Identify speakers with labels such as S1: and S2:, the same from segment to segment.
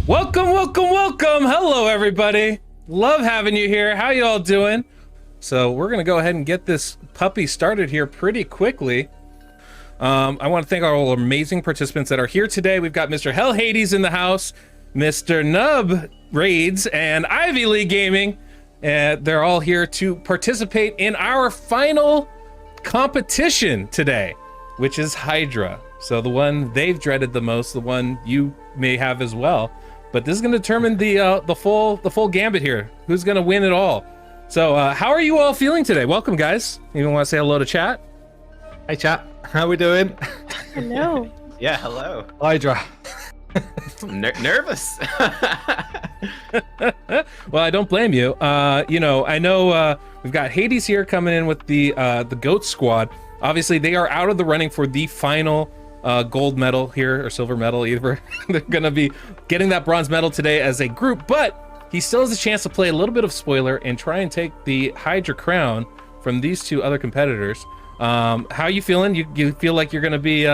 S1: Welcome, welcome, welcome. Hello, everybody. Love having you here. How you all doing? So we're going to go ahead and get this puppy started here pretty quickly. I want to thank all amazing participants that are here today. We've got Mr. Hell Hades in the house, Mr. Nub Raids, and Ivy League Gaming. They're all here to participate in our final competition today, which is Hydra. So the one they've dreaded the most, the one you may have as well. But this is going to determine the full gambit here. Who's going to win it all? So how are you all feeling today? Welcome, guys. You want to say hello to chat?
S2: Hey, chat. How we doing?
S3: Hello.
S4: Yeah, hello.
S2: Hydra.
S4: Nervous.
S1: Well, I don't blame you. You know, I know we've got Hades here coming in with the GOAT squad. Obviously, they are out of the running for the final gold medal here, or silver medal, either. They're going to be getting that bronze medal today as a group, but he still has a chance to play a little bit of spoiler and try and take the Hydra crown from these two other competitors. How are you feeling? You feel like you're going to be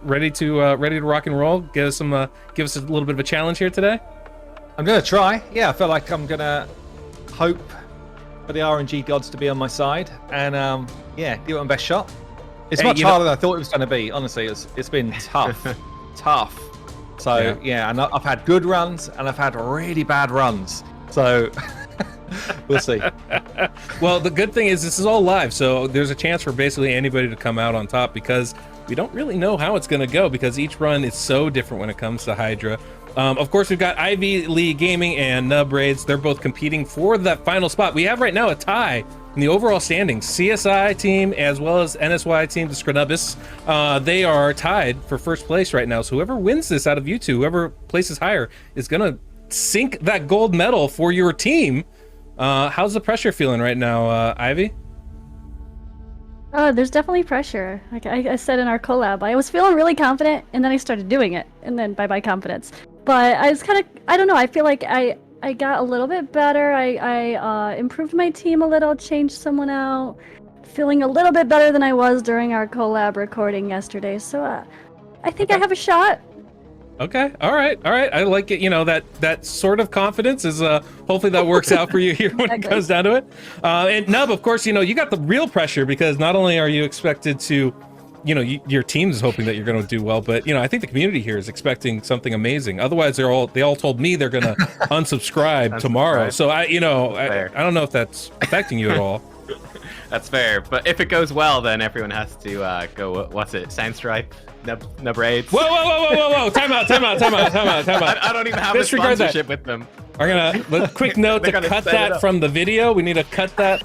S1: ready to rock and roll? Give us a little bit of a challenge here today.
S2: I'm going to try. Yeah, I feel like I'm going to hope for the RNG gods to be on my side and yeah, give it my best shot. It's much harder than I thought it was going to be. Honestly, it's been tough, tough. So yeah, and I've had good runs and I've had really bad runs. So we'll see.
S1: Well, the good thing is this is all live, so there's a chance for basically anybody to come out on top because we don't really know how it's going to go because each run is so different when it comes to Hydra. Of course, we've got Ivy League Gaming and Nub Raids. They're both competing for that final spot. We have right now a tie in the overall standings. CSI team as well as NSY team, the Scranubis, they are tied for first place right now. So whoever wins this out of you two, whoever places higher, is going to sink that gold medal for your team. How's the pressure feeling right now, Ivy?
S3: There's definitely pressure. Like I said in our collab, I was feeling really confident, and then I started doing it, and then bye-bye confidence. But I was kind of, I don't know, I feel like I got a little bit better. I improved my team a little, changed someone out, feeling a little bit better than I was during our collab recording yesterday. So I think I have a shot.
S1: Okay, all right. I like it. You know, that sort of confidence is hopefully that works out for you here when it comes down to it. And Nub, of course, you know, you got the real pressure because not only are you expected to, you know, your team is hoping that you're going to do well, but you know, I think the community here is expecting something amazing. Otherwise, they all told me they're going to unsubscribe tomorrow. So I don't know if that's affecting you at all.
S4: That's fair, but if it goes well, then everyone has to go. What's it? Soundstripe, Nub Raids.
S1: Whoa! Time out.
S4: I don't even have a sponsorship with them.
S1: I'm gonna quick note to cut that from the video. We need to cut that.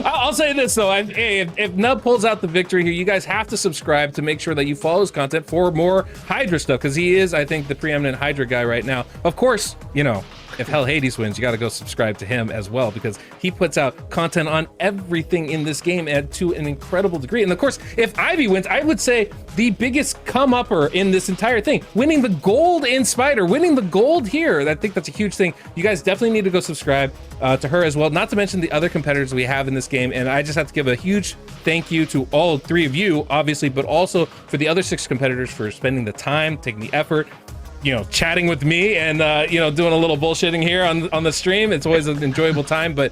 S1: I'll say this though, if Nub pulls out the victory here, you guys have to subscribe to make sure that you follow his content for more Hydra stuff, because he is, I think, the preeminent Hydra guy right now. Of course, you know, if Hell Hades wins, you got to go subscribe to him as well, because he puts out content on everything in this game and to an incredible degree. And of course, if Ivy wins, I would say the biggest come-upper in this entire thing, winning the gold in Spider, winning the gold here. I think that's a huge thing. You guys definitely need to go subscribe to her as well, not to mention the other competitors we have in this game. And I just have to give a huge thank you to all three of you, obviously, but also for the other 6 competitors for spending the time, taking the effort, you know, chatting with me and you know, doing a little bullshitting here on the stream. It's always an enjoyable time, but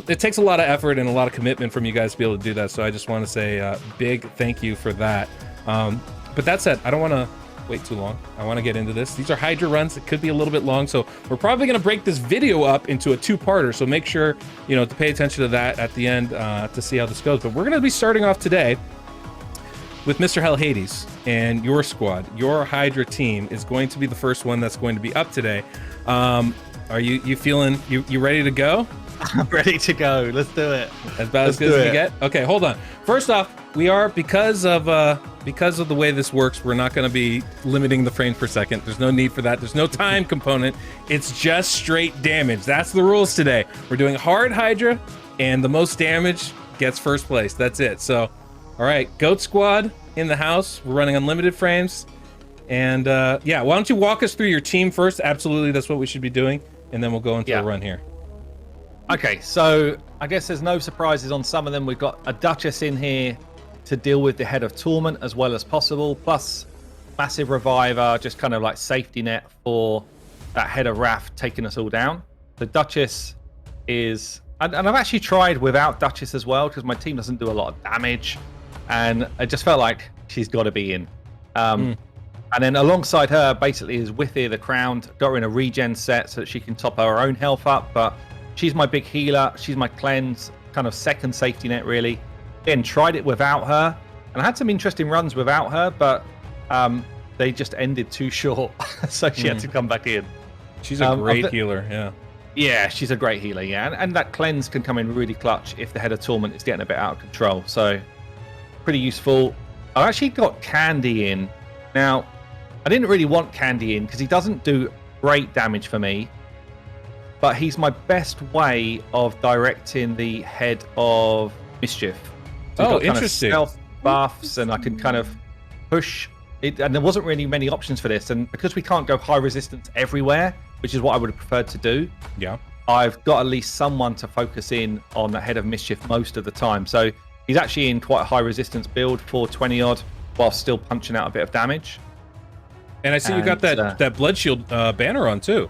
S1: it takes a lot of effort and a lot of commitment from you guys to be able to do that. So I just want to say a big thank you for that. But that said, I don't want to wait too long. I want to get into this. These are Hydra runs. It could be a little bit long, so we're probably going to break this video up into a 2-parter. So make sure, you know, to pay attention to that at the end to see how this goes. But we're going to be starting off today with Mr. Hell Hades and your squad. Your Hydra team is going to be the first one that's going to be up today. Are you feeling, you ready to go?
S2: I'm ready to go. Let's do it.
S1: As bad as good as you get? Okay, hold on. First off, we are, because of the way this works, we're not going to be limiting the frames per second. There's no need for that. There's no time component. It's just straight damage. That's the rules today. We're doing hard Hydra, and the most damage gets first place. That's it. So, all right, GOAT squad in the house. We're running unlimited frames. And yeah, why don't you walk us through your team first? Absolutely, that's what we should be doing. And then we'll go into a run here.
S2: Okay, so I guess there's no surprises on some of them. We've got a Duchess in here to deal with the Head of Torment as well as possible, plus massive reviver, just kind of like safety net for that Head of Wrath taking us all down. The Duchess is, and I've actually tried without Duchess as well because my team doesn't do a lot of damage, and I just felt like she's got to be in. And then alongside her, basically, is Withir the Crowned. Got her in a regen set so that she can top her own health up, but she's my big healer. She's my cleanse, kind of second safety net, really. Then tried it without her, and I had some interesting runs without her, but they just ended too short, so she had to come back in.
S1: She's a great healer, yeah.
S2: Yeah, she's a great healer, yeah. And that cleanse can come in really clutch if the Head of Torment is getting a bit out of control. So, pretty useful. I actually got Candy in. Now, I didn't really want Candy in because he doesn't do great damage for me, but he's my best way of directing the Head of Mischief. So
S1: Oh,
S2: got kind
S1: interesting.
S2: of stealth buffs, and I can kind of push it. And there wasn't really many options for this. And because we can't go high resistance everywhere, which is what I would have preferred to do,
S1: Yeah.
S2: I've got at least someone to focus in on the Head of Mischief most of the time. So he's actually in quite a high resistance build, 420 odd, while still punching out a bit of damage.
S1: And I see you got that Blood Shield banner on too.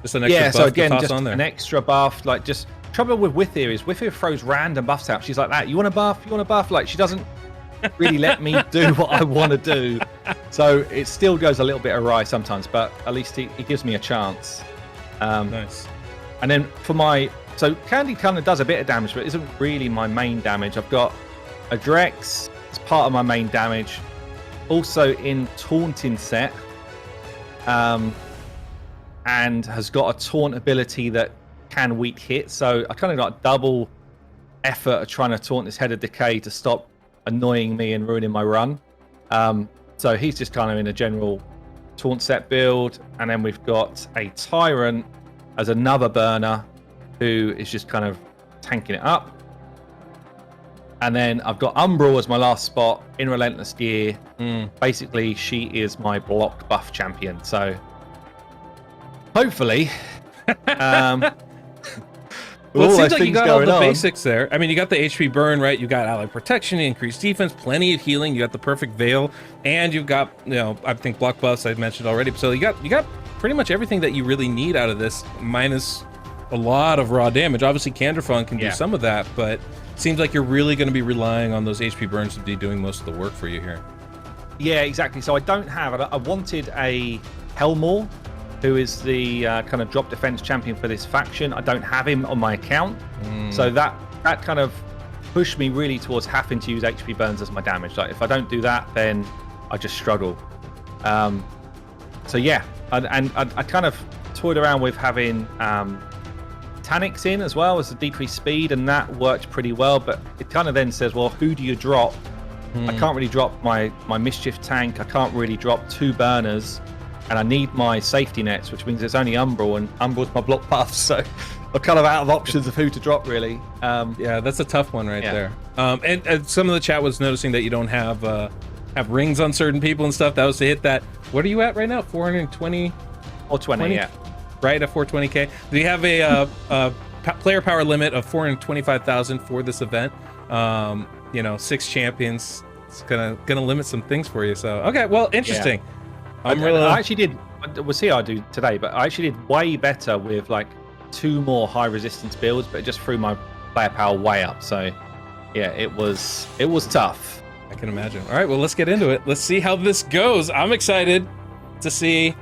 S1: Just an extra buff
S2: so again,
S1: to toss
S2: just
S1: on there.
S2: an extra buff. Like, just trouble with Withir is Withir throws random buffs out. She's like that. You want a buff? You want a buff? Like, she doesn't really let me do what I want to do. So it still goes a little bit awry sometimes, but at least he gives me a chance.
S1: Nice.
S2: And then for so Candy kind of does a bit of damage, but isn't really my main damage. I've got a Drex as part of my main damage. Also in Taunting set. And has got a taunt ability that can weak hit. So I kind of got double effort of trying to taunt this Head of Decay to stop annoying me and ruining my run. So he's just kind of in a general taunt set build. And then we've got a Tyrant as another burner who is just kind of tanking it up. And then I've got Umbral as my last spot in Relentless Gear. Basically, she is my block buff champion. So hopefully,
S1: Well, it
S2: all
S1: seems
S2: those
S1: like you
S2: things
S1: got all
S2: going
S1: the
S2: on.
S1: basics there. I mean, you got the HP burn, right? You got ally protection, increased defense, plenty of healing. You got the perfect veil, and you've got, I think block buffs I mentioned already. So you got pretty much everything that you really need out of this, minus a lot of raw damage. Obviously, Canderfon can do some of that, but it seems like you're really going to be relying on those HP burns to be doing most of the work for you here.
S2: Yeah, exactly. So I don't have. I wanted a Helmore, who is the kind of drop defense champion for this faction. I don't have him on my account, so that kind of pushed me really towards having to use HP burns as my damage. Like, if I don't do that, then I just struggle. So yeah, and I kind of toyed around with having Tanix in as well as the decreased speed, and that worked pretty well. But it kind of then says, well, who do you drop? I can't really drop my Mischief tank. I can't really drop two burners. And I need my safety nets, which means it's only Umbral, and Umbral's my block buff, so I'm kind of out of options of who to drop, really.
S1: Yeah, that's a tough one right there. And some of the chat was noticing that you don't have rings on certain people and stuff. That was to hit that. What are you at right now? 420?
S2: 420, yeah.
S1: Right, at 420K. Do you have a player power limit of 425,000 for this event? 6 champions. It's gonna limit some things for you. So okay, well, interesting.
S2: Yeah. I actually did. We'll see how I do today, but I actually did way better with like 2 more high resistance builds, but it just threw my player power way up. So yeah, it was tough.
S1: I can imagine. All right, well, let's get into it. Let's see how this goes. I'm excited to see.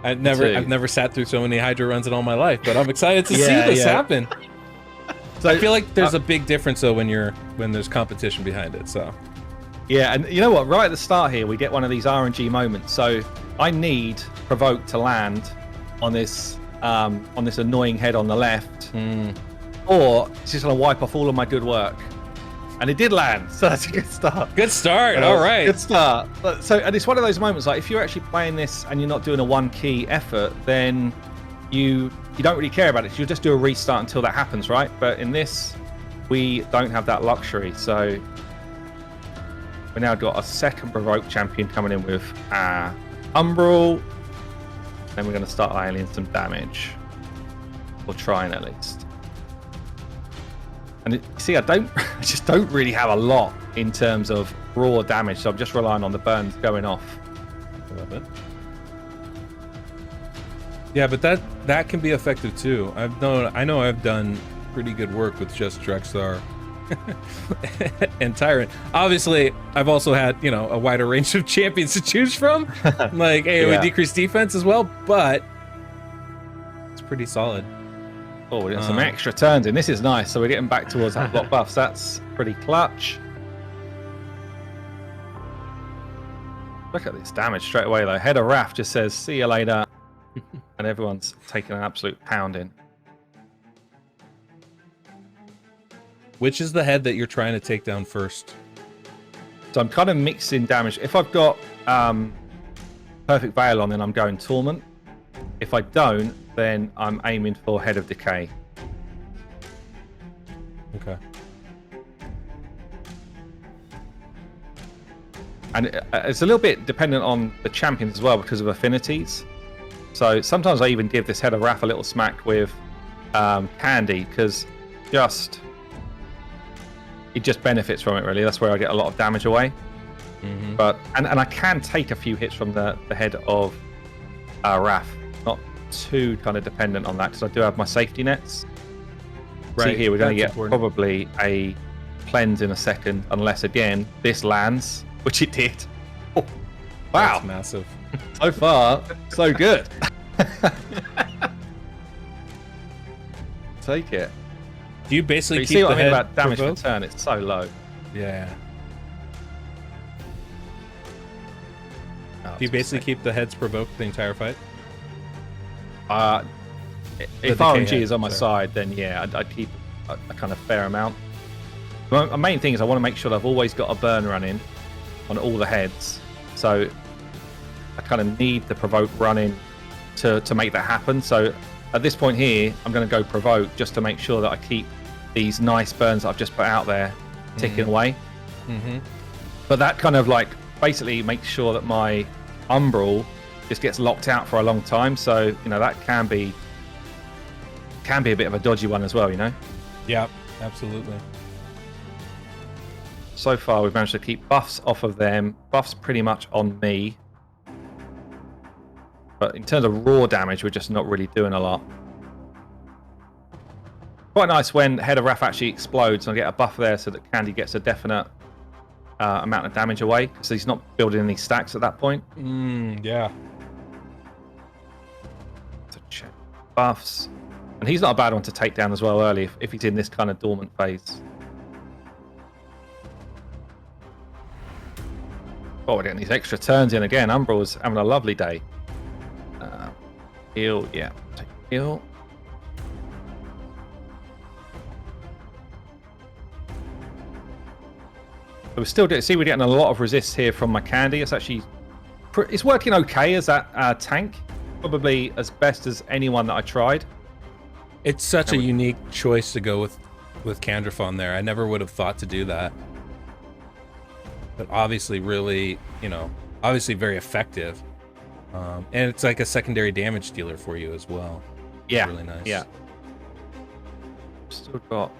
S1: I've never sat through so many Hydra runs in all my life, but I'm excited to see this happen. So I feel like there's a big difference though when there's competition behind it. So
S2: yeah, and you know what? Right at the start here, we get one of these RNG moments. So I need Provoke to land on this annoying head on the left, or it's just gonna wipe off all of my good work. And it did land, so that's a good start.
S1: Good start. All right.
S2: Good start. And it's one of those moments, like, if you're actually playing this and you're not doing a one key effort, then you don't really care about it. You'll just do a restart until that happens, right? But in this, we don't have that luxury. So we now got a second Provoke champion coming in with Umbral. Then we're going to start ironing some damage. Or trying, at least. And see, I just don't really have a lot in terms of raw damage, so I'm just relying on the burns going off.
S1: I love it. Yeah, but that can be effective too. I know I've done pretty good work with just Drexar and Tyrant. Obviously, I've also had, you know, a wider range of champions to choose from, like AoE decreased defense as well, but it's pretty solid.
S2: Oh, we're getting some extra turns in. This is nice. So we're getting back towards that block buffs. That's pretty clutch. Look at this damage straight away, though. Head of Wrath just says, see you later. And everyone's taking an absolute pounding.
S1: Which is the head that you're trying to take down first?
S2: So I'm kind of mixing damage. If I've got Perfect Veil on, then I'm going Torment. If I don't, then I'm aiming for Head of Decay.
S1: Okay.
S2: And it's a little bit dependent on the champions as well because of affinities. So sometimes I even give this Head of Wrath a little smack with Candy because it just benefits from it, really. That's where I get a lot of damage away.
S1: Mm-hmm.
S2: But and I can take a few hits from the Head of Wrath. Not too kind of dependent on that because I do have my safety nets.
S1: Right.
S2: See here, we're going to get
S1: important.
S2: probably a cleanse in a second, unless again this lands, which it did. Oh, wow,
S1: That's massive.
S2: so far so good. Take it.
S1: Do you basically
S2: But you
S1: keep
S2: see what
S1: the
S2: I mean
S1: head
S2: about damage per
S1: provoked?
S2: turn? It's so low.
S1: Yeah.
S2: Oh,
S1: Do you basically keep the heads provoked the entire fight?
S2: If
S1: decay
S2: RNG
S1: head,
S2: is on my side, then yeah, I'd keep a kind of fair amount. My main thing is I want to make sure that I've always got a burn running on all the heads. So I kind of need the provoke running to make that happen. So at this point here, I'm going to go provoke just to make sure that I keep these nice burns that I've just put out there ticking away.
S1: Mm-hmm.
S2: But that kind of like basically makes sure that my umbral just gets locked out for a long time. So, you know, that can be a bit of a dodgy one as well, you know?
S1: Yeah, absolutely.
S2: So far, we've managed to keep buffs off of them. Buffs pretty much on me. But in terms of raw damage, we're just not really doing a lot. Quite nice when Head of Wrath actually explodes and I get a buff there so that Candy gets a definite amount of damage away. So he's not building any stacks at that point.
S1: Yeah.
S2: To check buffs. And he's not a bad one to take down as well early if he's in this kind of dormant phase. Oh, we're getting these extra turns in again. Umbral's having a lovely day. Heal, yeah. Take heal. But we're still see we're getting a lot of resist here from my Candy. It's actually it's working okay as that tank. Probably as best as anyone that I tried.
S1: It's such a unique choice to go with Candrafon there. I never would have thought to do that. But obviously really, you know, obviously very effective. And it's like a secondary damage dealer for you as well.
S2: Yeah.
S1: Really nice.
S2: Yeah. Still got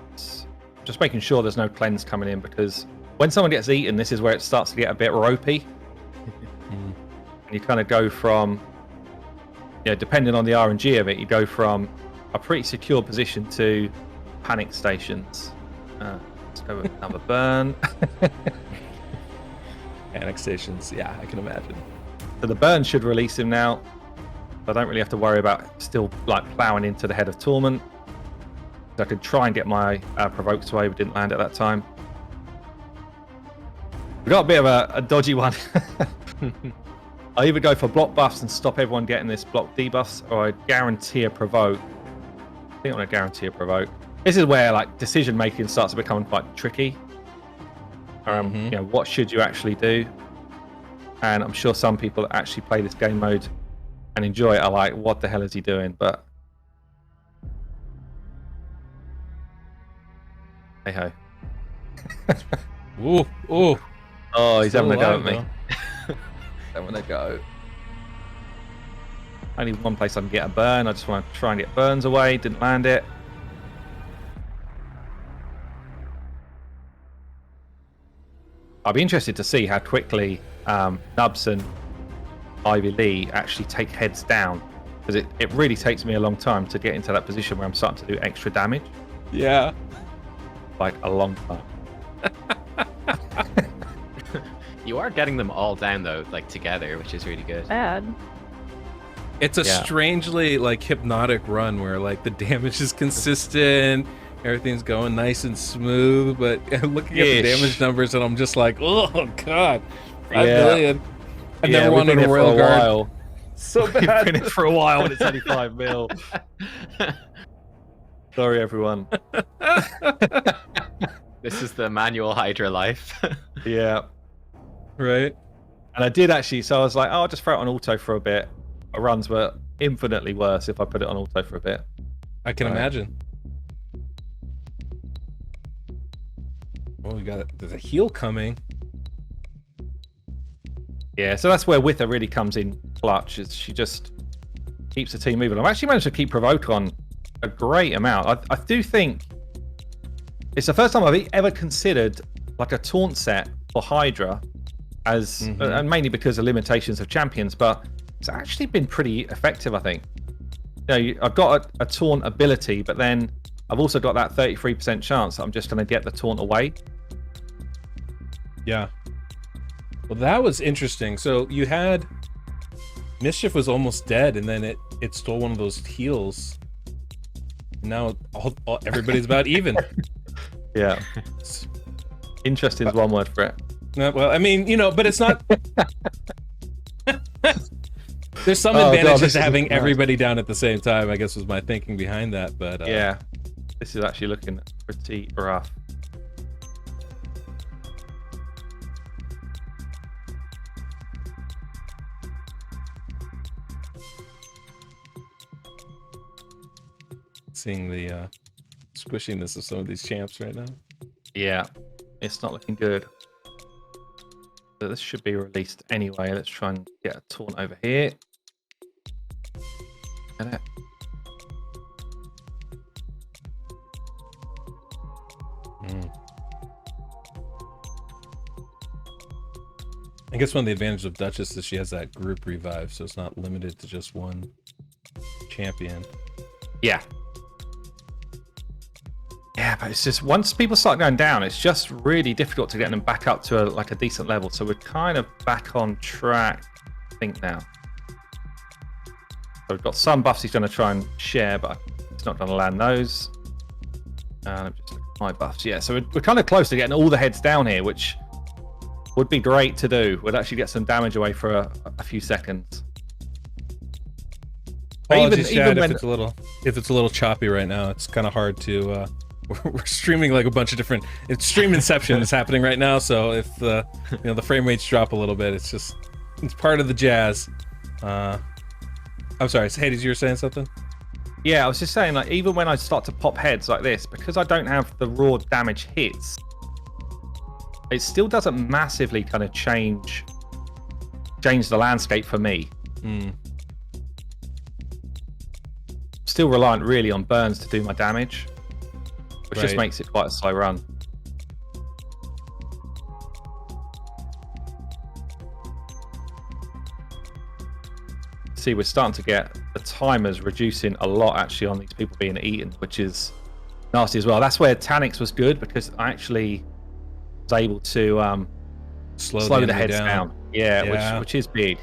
S2: just making sure there's no cleanse coming in because when someone gets eaten, this is where it starts to get a bit ropey. And you kind of go from, depending on the RNG of it, you go from a pretty secure position to panic stations. Let's go with another burn.
S1: Panic stations, yeah, I can imagine.
S2: So the burn should release him now. I don't really have to worry about still like plowing into the Head of Torment. I could try and get my provokes away, but didn't land at that time. We got a bit of a dodgy one. I either go for block buffs and stop everyone getting this block debuffs, or I guarantee a provoke. I think I'm gonna guarantee a provoke. This is where like decision making starts to become quite tricky. What should you actually do? And I'm sure some people that actually play this game mode and enjoy it are like, what the hell is he doing? But hey ho.
S1: Ooh.
S2: Oh, he's
S1: Still
S2: having a go at
S1: alive,
S2: me. Having a go. Only one place I can get a burn. I just want to try and get burns away. Didn't land it. I'll be interested to see how quickly Nubs and Ivy Lee actually take heads down, because it really takes me a long time to get into that position where I'm starting to do extra damage.
S1: Yeah.
S2: Like a long time.
S4: You are getting them all down though, like together, which is really good.
S3: Bad.
S1: It's a strangely like hypnotic run where like the damage is consistent, everything's going nice and smooth, but looking at the damage numbers and I'm just like, oh god, 5 million. I never wanted a Royal Guard. So bad.
S2: We've been in for a while and it's only 5 mil. Sorry, everyone.
S4: This is the manual Hydra life.
S2: Yeah.
S1: Right.
S2: And I did actually, so I was like, oh, I'll just throw it on auto for a bit. My runs were infinitely worse if I put it on auto for a bit.
S1: I can imagine. Oh, we got it. There's a heal coming.
S2: Yeah, so that's where Wither really comes in clutch. Is she just keeps the team moving. I've actually managed to keep Provoke on a great amount. I do think it's the first time I've ever considered like a taunt set for Hydra, as and mainly because of limitations of champions, but it's actually been pretty effective, I think. You know, I've got a taunt ability, but then I've also got that 33% chance that I'm just going to get the taunt away.
S1: Yeah. Well, that was interesting. So you had Mischief was almost dead, and then it stole one of those heals. Now everybody's about even.
S2: Yeah. Interesting is one word for it.
S1: No, well, I mean, you know, but it's not. There's some advantages to having everybody down at the same time, I guess was my thinking behind that. But
S2: yeah, this is actually looking pretty rough.
S1: Seeing the squishiness of some of these champs right now.
S2: Yeah, it's not looking good. So this should be released anyway. Let's try and get a taunt over here. Get it.
S1: I guess one of the advantages of Duchess is she has that group revive, so it's not limited to just one champion.
S2: Yeah. Yeah, but it's just once people start going down, it's just really difficult to get them back up to like a decent level. So we're kind of back on track, I think, now. So we've got some buffs he's going to try and share, but he's not going to land those. And I'm just looking at my buffs. Yeah, so we're kind of close to getting all the heads down here, which would be great to do. We'd actually get some damage away for a few seconds.
S1: Apologies, Chad, if it's a little choppy right now. It's kind of hard to. We're streaming like a bunch of different. It's stream inception is happening right now. So if the frame rates drop a little bit, it's part of the jazz. I'm sorry, Hades, you were saying something?
S2: Yeah, I was just saying, like, even when I start to pop heads like this, because I don't have the raw damage hits, it still doesn't massively kind of change the landscape for me. Still reliant really on burns to do my damage, which just makes it quite a slow run. See, we're starting to get the timers reducing a lot actually on these people being eaten, which is nasty as well. That's where Tanix was good, because I actually was able to slow the heads down. Yeah, which is big.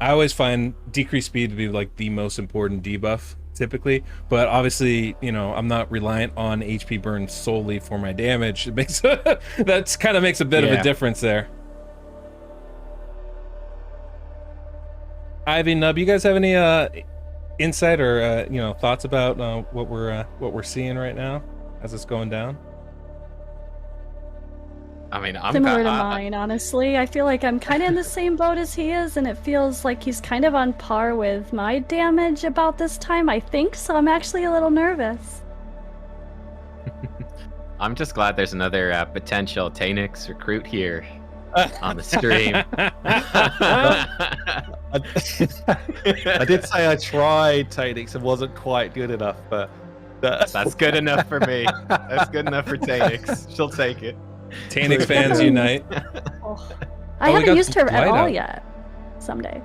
S1: I always find decreased speed to be like the most important debuff typically, but obviously, I'm not reliant on HP burn solely for my damage. It makes that's kind of makes a bit of a difference there. Ivy, Nub, you guys have any insight or thoughts about what we're seeing right now as it's going down?
S4: I mean, I'm
S3: similar to mine, honestly. I feel like I'm kind of in the same boat as he is, and it feels like he's kind of on par with my damage about this time, I think, so I'm actually a little nervous.
S4: I'm just glad there's another potential Tanix recruit here on the stream.
S2: I did say I tried Tanix and wasn't quite good enough, but...
S4: That's good enough for me. That's good enough for Tanix. She'll take it.
S1: Tannic fans unite.
S3: Oh. I
S1: we
S3: haven't
S1: got
S3: used her at
S1: Blight
S3: all
S1: out.
S3: yet. Someday.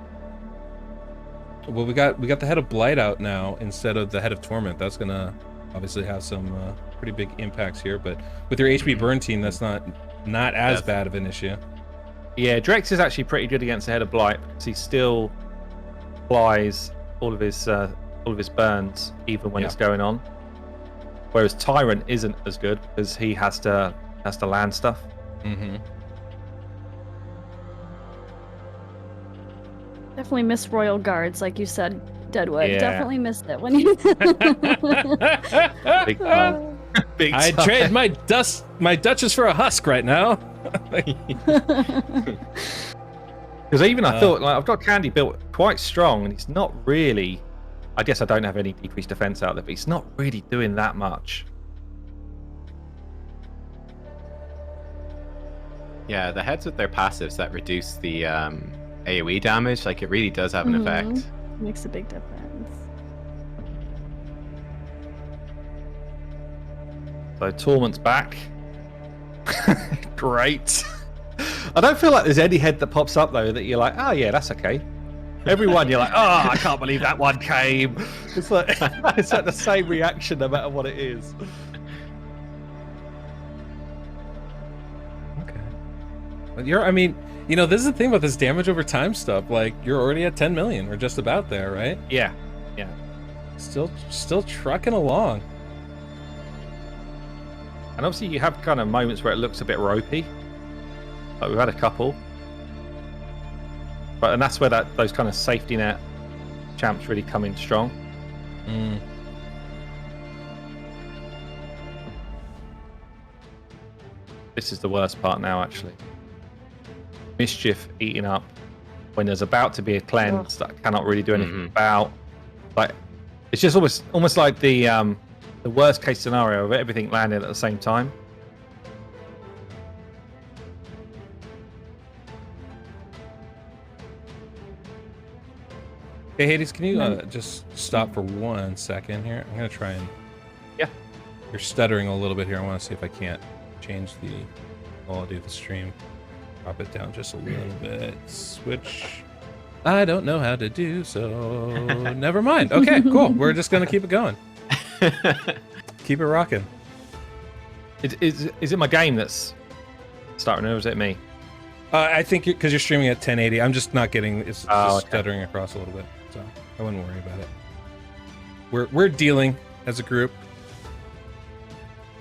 S1: Well, we got the head of Blight out now instead of the head of Torment. That's gonna obviously have some pretty big impacts here. But with your HP burn team, that's not as bad of an issue.
S2: Yeah, Drex is actually pretty good against the head of Blight because he still applies all of his burns even when it's going on. Whereas Tyrant isn't as good because he has to land stuff.
S1: Mm-hmm.
S3: Definitely miss Royal Guards, like you said, Deadwood.
S2: Yeah.
S3: Definitely missed it when you.
S2: Big time. Big
S1: I'd
S2: time.
S1: trade my Duchess for a husk right now.
S2: Because even I thought, like, I've got Candy built quite strong, and he's not really. I guess I don't have any decreased defense out there, but he's not really doing that much.
S4: Yeah, the heads with their passives that reduce the AoE damage, like, it really does have an effect.
S3: Makes a big difference.
S2: So Torment's back. Great. I don't feel like there's any head that pops up though that you're like, oh yeah, that's okay. Everyone you're like, oh, I can't believe that one came. It's like it's like the same reaction no matter what it is.
S1: Okay. But I mean, you know, this is the thing about this damage over time stuff. Like, you're already at 10 million or just about there, right?
S2: Yeah.
S1: Still trucking along.
S2: And obviously you have kind of moments where it looks a bit ropey. Like we've had a couple. And that's where those kind of safety net champs really come in strong. This is the worst part now, actually. Mischief eating up when there's about to be a cleanse that I cannot really do anything about. Like, it's just almost like the worst case scenario of everything landing at the same time.
S1: Hey, Hades, can you just stop for 1 second here? I'm gonna try and.
S2: Yeah.
S1: You're stuttering a little bit here. I want to see if I can't change the quality of the stream. Drop it down just a little bit. Switch. I don't know how to do so. Never mind. Okay, cool. We're just gonna keep it going. Keep it rocking.
S2: Is it my game that's starting, or is it me?
S1: I think because you're streaming at 1080, I'm just not getting. It's just
S2: okay.
S1: stuttering across a little bit, so I wouldn't worry about it. We're dealing as a group.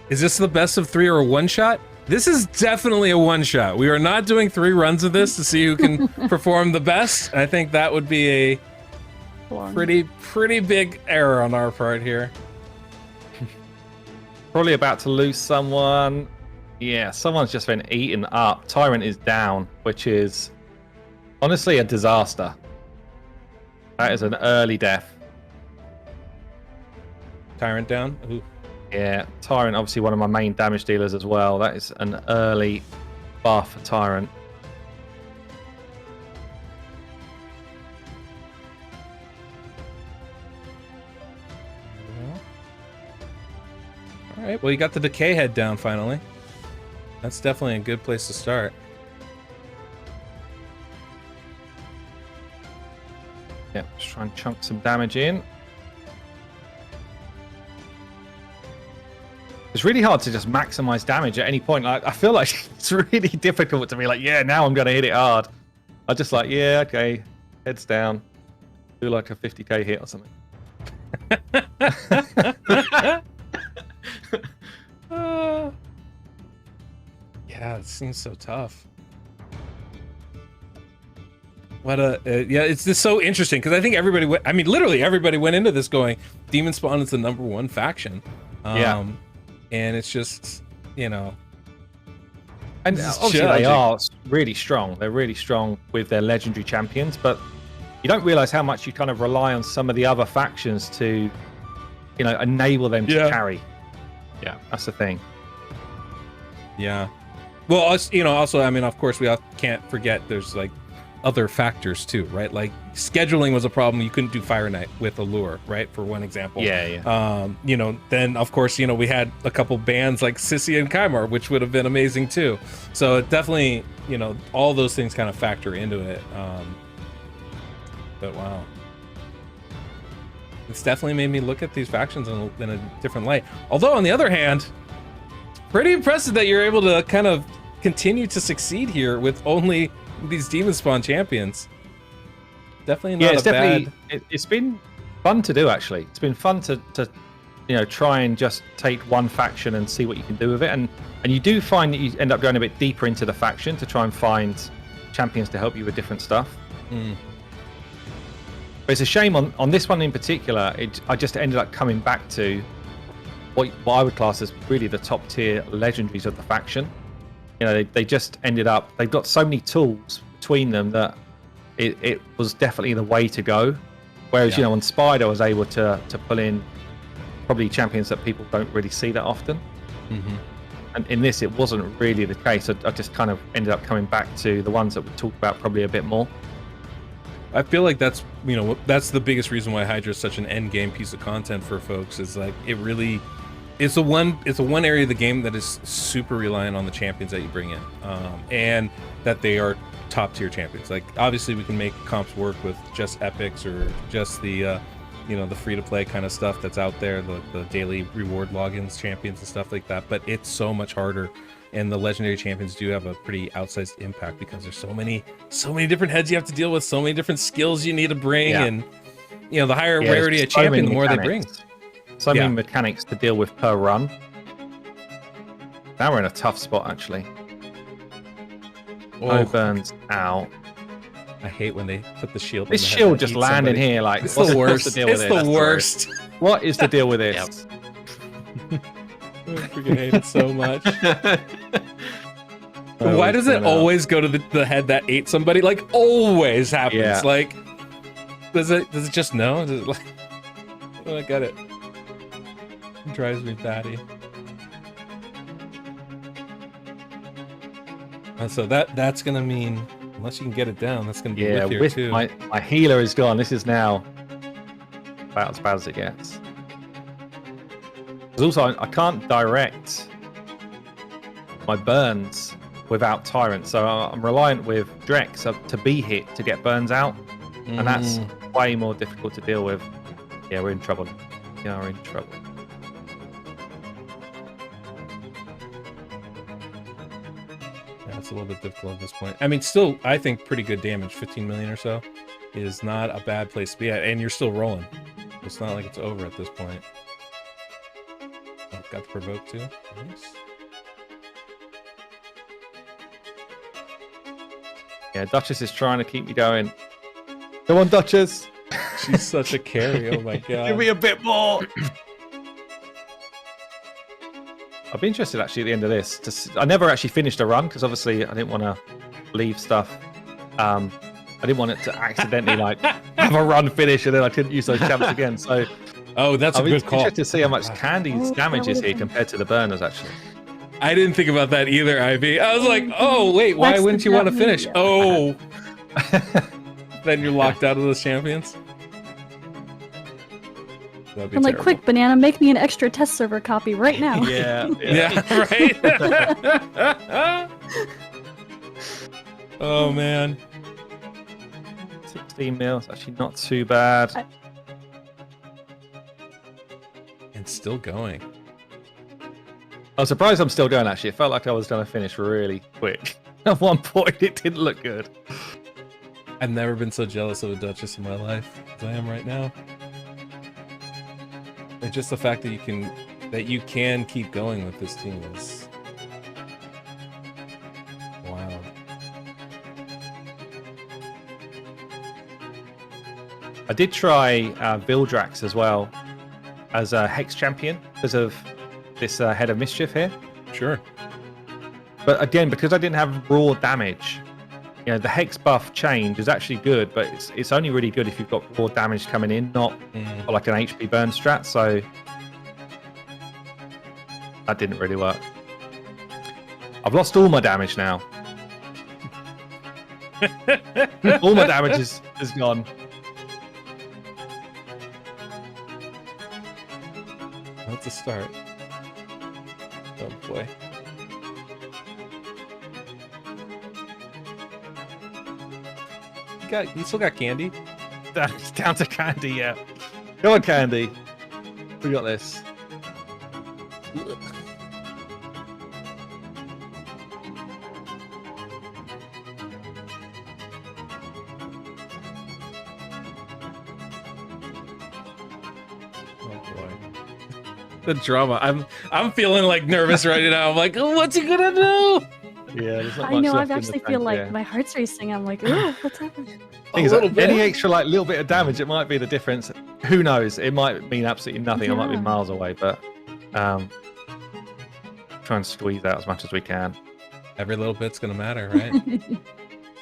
S1: Is this the best of 3 or a one shot? This is definitely a one shot. We are not doing 3 runs of this to see who can perform the best. I think that would be a pretty big error on our part here.
S2: Probably about to lose someone. Yeah, someone's just been eaten up. Tyrant is down, which is honestly a disaster. That is an early death.
S1: Tyrant down. Ooh.
S2: Yeah, Tyrant, obviously one of my main damage dealers as well. That is an early buff for Tyrant.
S1: All right, well, you got the decay head down finally. That's definitely a good place to start.
S2: Yeah, just try and chunk some damage in. It's really hard to just maximize damage at any point. I feel like it's really difficult to be like, yeah, now I'm going to hit it hard. I just like, yeah, okay, heads down. Do like a 50k hit or something.
S1: Yeah, it seems so tough. What yeah, it's just so interesting because I think everybody literally everybody went into this going, Demon Spawn is the #1 faction.
S2: Yeah.
S1: And it's just, you know.
S2: And obviously they are really strong. They're really strong with their legendary champions, but you don't realize how much you kind of rely on some of the other factions to, you know, enable them to carry. Yeah, that's the thing.
S1: Yeah. Well, you know, also, I mean, of course, we all can't forget there's like other factors too, right? Like scheduling was a problem. You couldn't do Fire Night with Allure, right? For one example.
S2: Yeah.
S1: You know, then of course, you know, we had a couple bands like Sissy and Kymar, which would have been amazing too. So it definitely, you know, all those things kind of factor into it. But wow. It's definitely made me look at these factions in a different light. Although on the other hand, pretty impressive that you're able to kind of continue to succeed here with only these Demon Spawn champions. Definitely not
S2: it's been fun to do, actually. It's been fun to you know, try and just take one faction and see what you can do with it. And you do find that you end up going a bit deeper into the faction to try and find champions to help you with different stuff. But it's a shame on this one in particular, I just ended up coming back to what I would class as really the top tier legendaries of the faction. You know, they just ended up, they've got so many tools between them that it was definitely the way to go. Whereas, you know, on Spider, I was able to pull in probably champions that people don't really see that often. And in this, it wasn't really the case. I just kind of ended up coming back to the ones that we talked about probably a bit more.
S1: I feel like that's, you know, that's the biggest reason why Hydra is such an end game piece of content for folks, is like it really, it's a one area of the game that is super reliant on the champions that you bring in, and that they are top tier champions. Like obviously we can make comps work with just epics or just the you know, the free to play kind of stuff that's out there, the daily reward logins champions and stuff like that, but it's so much harder. And the legendary champions do have a pretty outsized impact because there's so many different heads you have to deal with, so many different skills you need to bring, and you know, the higher rarity a champion, the more they bring.
S2: So many mechanics to deal with per run. Now we're in a tough spot, actually. No burns out.
S1: I hate when they put the shield.
S2: This shield just landing here, like
S1: it's the worst.
S2: What's the deal with
S1: it's the worst.
S2: What is the deal with this?
S1: I freaking hate it so much. Why does it always go to the head that ate somebody? Like always happens.
S2: Yeah.
S1: Like does it just know? Does it like, I don't get it. It drives me batty. So that's gonna mean, unless you can get it down, that's gonna be with here too.
S2: My healer is gone. This is now about as bad as it gets. Also, I can't direct my burns without Tyrant, so I'm reliant with Drex to be hit to get burns out, and that's way more difficult to deal with. Yeah, we're in trouble. Yeah, we're in trouble.
S1: Yeah, it's a little bit difficult at this point. I mean, still, I think pretty good damage. 15 million or so is not a bad place to be at, and you're still rolling. It's not like it's over at this point. Got the provoke too. Nice.
S2: Yeah, Duchess is trying to keep me going. Come on, Duchess.
S1: She's such a carry. Oh my god.
S2: Give me a bit more. I'd be interested actually at the end of this. I never actually finished a run because obviously I didn't want to leave stuff. I didn't want it to accidentally like have a run finish and then I couldn't use those champs again. So.
S1: Oh, that's a good call.
S2: I'm interested to see how much Candy's damage is here compared to the burners, actually.
S1: I didn't think about that either, Ivy. I was like, oh, wait, why wouldn't you want to finish? Oh. Then you're locked out of those champions?
S3: I'm like, quick, Banana, make me an extra test server copy right now.
S1: Yeah, right? Oh, man.
S2: 16 mil, it's actually not too bad.
S1: And still going.
S2: I was surprised I'm still going, actually. It felt like I was going to finish really quick. At one point, it didn't look good.
S1: I've never been so jealous of a Duchess in my life as I am right now. And just the fact that you can keep going with this team is wild.
S2: I did try Vildrax as well as a Hex champion because of this Head of Mischief here.
S1: Sure.
S2: But again, because I didn't have raw damage, you know, the Hex buff change is actually good, but it's only really good if you've got raw damage coming in, not like an HP burn strat, so that didn't really work. I've lost all my damage now. All my damage is gone.
S1: That's a start. Oh boy. You still got candy?
S2: Down to Candy, yeah. Come on, Candy. We got this.
S1: The drama. I'm feeling like nervous right now. I'm like, oh, what's he gonna do?
S2: Yeah, there's not
S3: I
S2: much
S3: know. I
S2: left in the
S3: actually
S2: tank,
S3: feel like
S2: yeah.
S3: my heart's racing. I'm like, ooh, what's happening?
S2: Thing is,
S1: little bit.
S2: any extra like little bit of damage, it might be the difference. Who knows? It might mean absolutely nothing. I might be
S3: Yeah.
S2: miles away, but try and squeeze out as much as we can.
S1: Every little bit's gonna matter, right?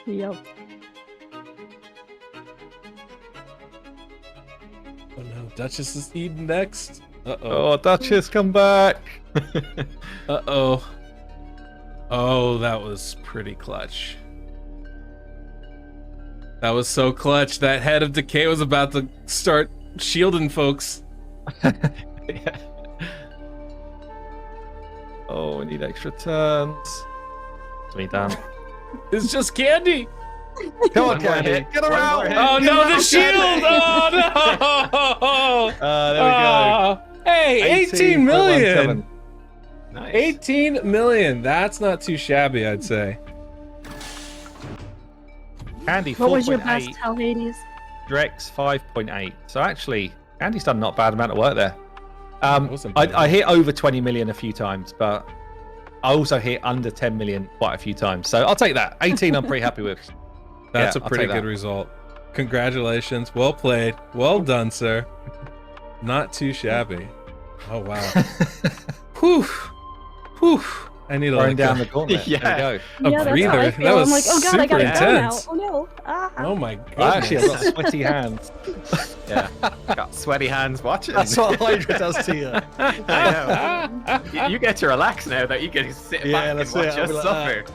S3: Yep.
S1: Oh no, Duchess is eating next. Uh-oh.
S2: Oh, Duchess, come back!
S1: Uh-oh. Oh, that was pretty clutch. That was so clutch. That head of decay was about to start shielding folks.
S2: Yeah. Oh, we need extra turns. What's me done?
S1: It's just candy.
S2: Come on,
S4: One more
S2: Candy.
S4: hit.
S2: Get her
S4: One
S2: out!
S4: more hit.
S1: Oh
S2: Get
S1: no,
S2: her
S1: the
S2: out,
S1: shield!
S2: Candy!
S1: Oh no!
S2: There we go.
S1: Hey, 18 million!
S2: 18.17.
S4: Nice.
S1: 18 million. That's not too shabby, I'd say.
S2: Candy,
S3: What was your
S2: 4.8.
S3: best tell, Hades?
S2: Drex, 5.8. So actually, Candy's done not a bad amount of work there.
S1: wasn't bad.
S2: I hit over 20 million a few times, but I also hit under 10 million quite a few times. So I'll take that. 18 I'm pretty happy with.
S1: That's
S2: Yeah,
S1: a
S2: I'll
S1: pretty
S2: take
S1: good
S2: that.
S1: result. Congratulations. Well played. Well done, sir. Not too shabby. Oh, wow. Whew. Whew. I need a,
S2: Throwing
S1: like,
S2: down
S1: a,
S2: the gauntlet.
S4: Yeah.
S2: There we go.
S1: a
S3: Yeah, that's how I
S1: breather.
S3: feel.
S1: That was
S3: I'm like, oh god, I
S1: super
S3: gotta go now.
S1: intense.
S3: Oh no. Ah.
S1: Oh my god.
S2: Well, actually, I've got sweaty hands.
S4: Yeah. Got sweaty hands watching.
S2: That's what Hydra does to you.
S4: I know. You get to relax now that you get to sit
S2: Yeah,
S4: back and
S2: that's
S4: watch
S2: it. I'll
S4: us
S2: be like
S4: suffer.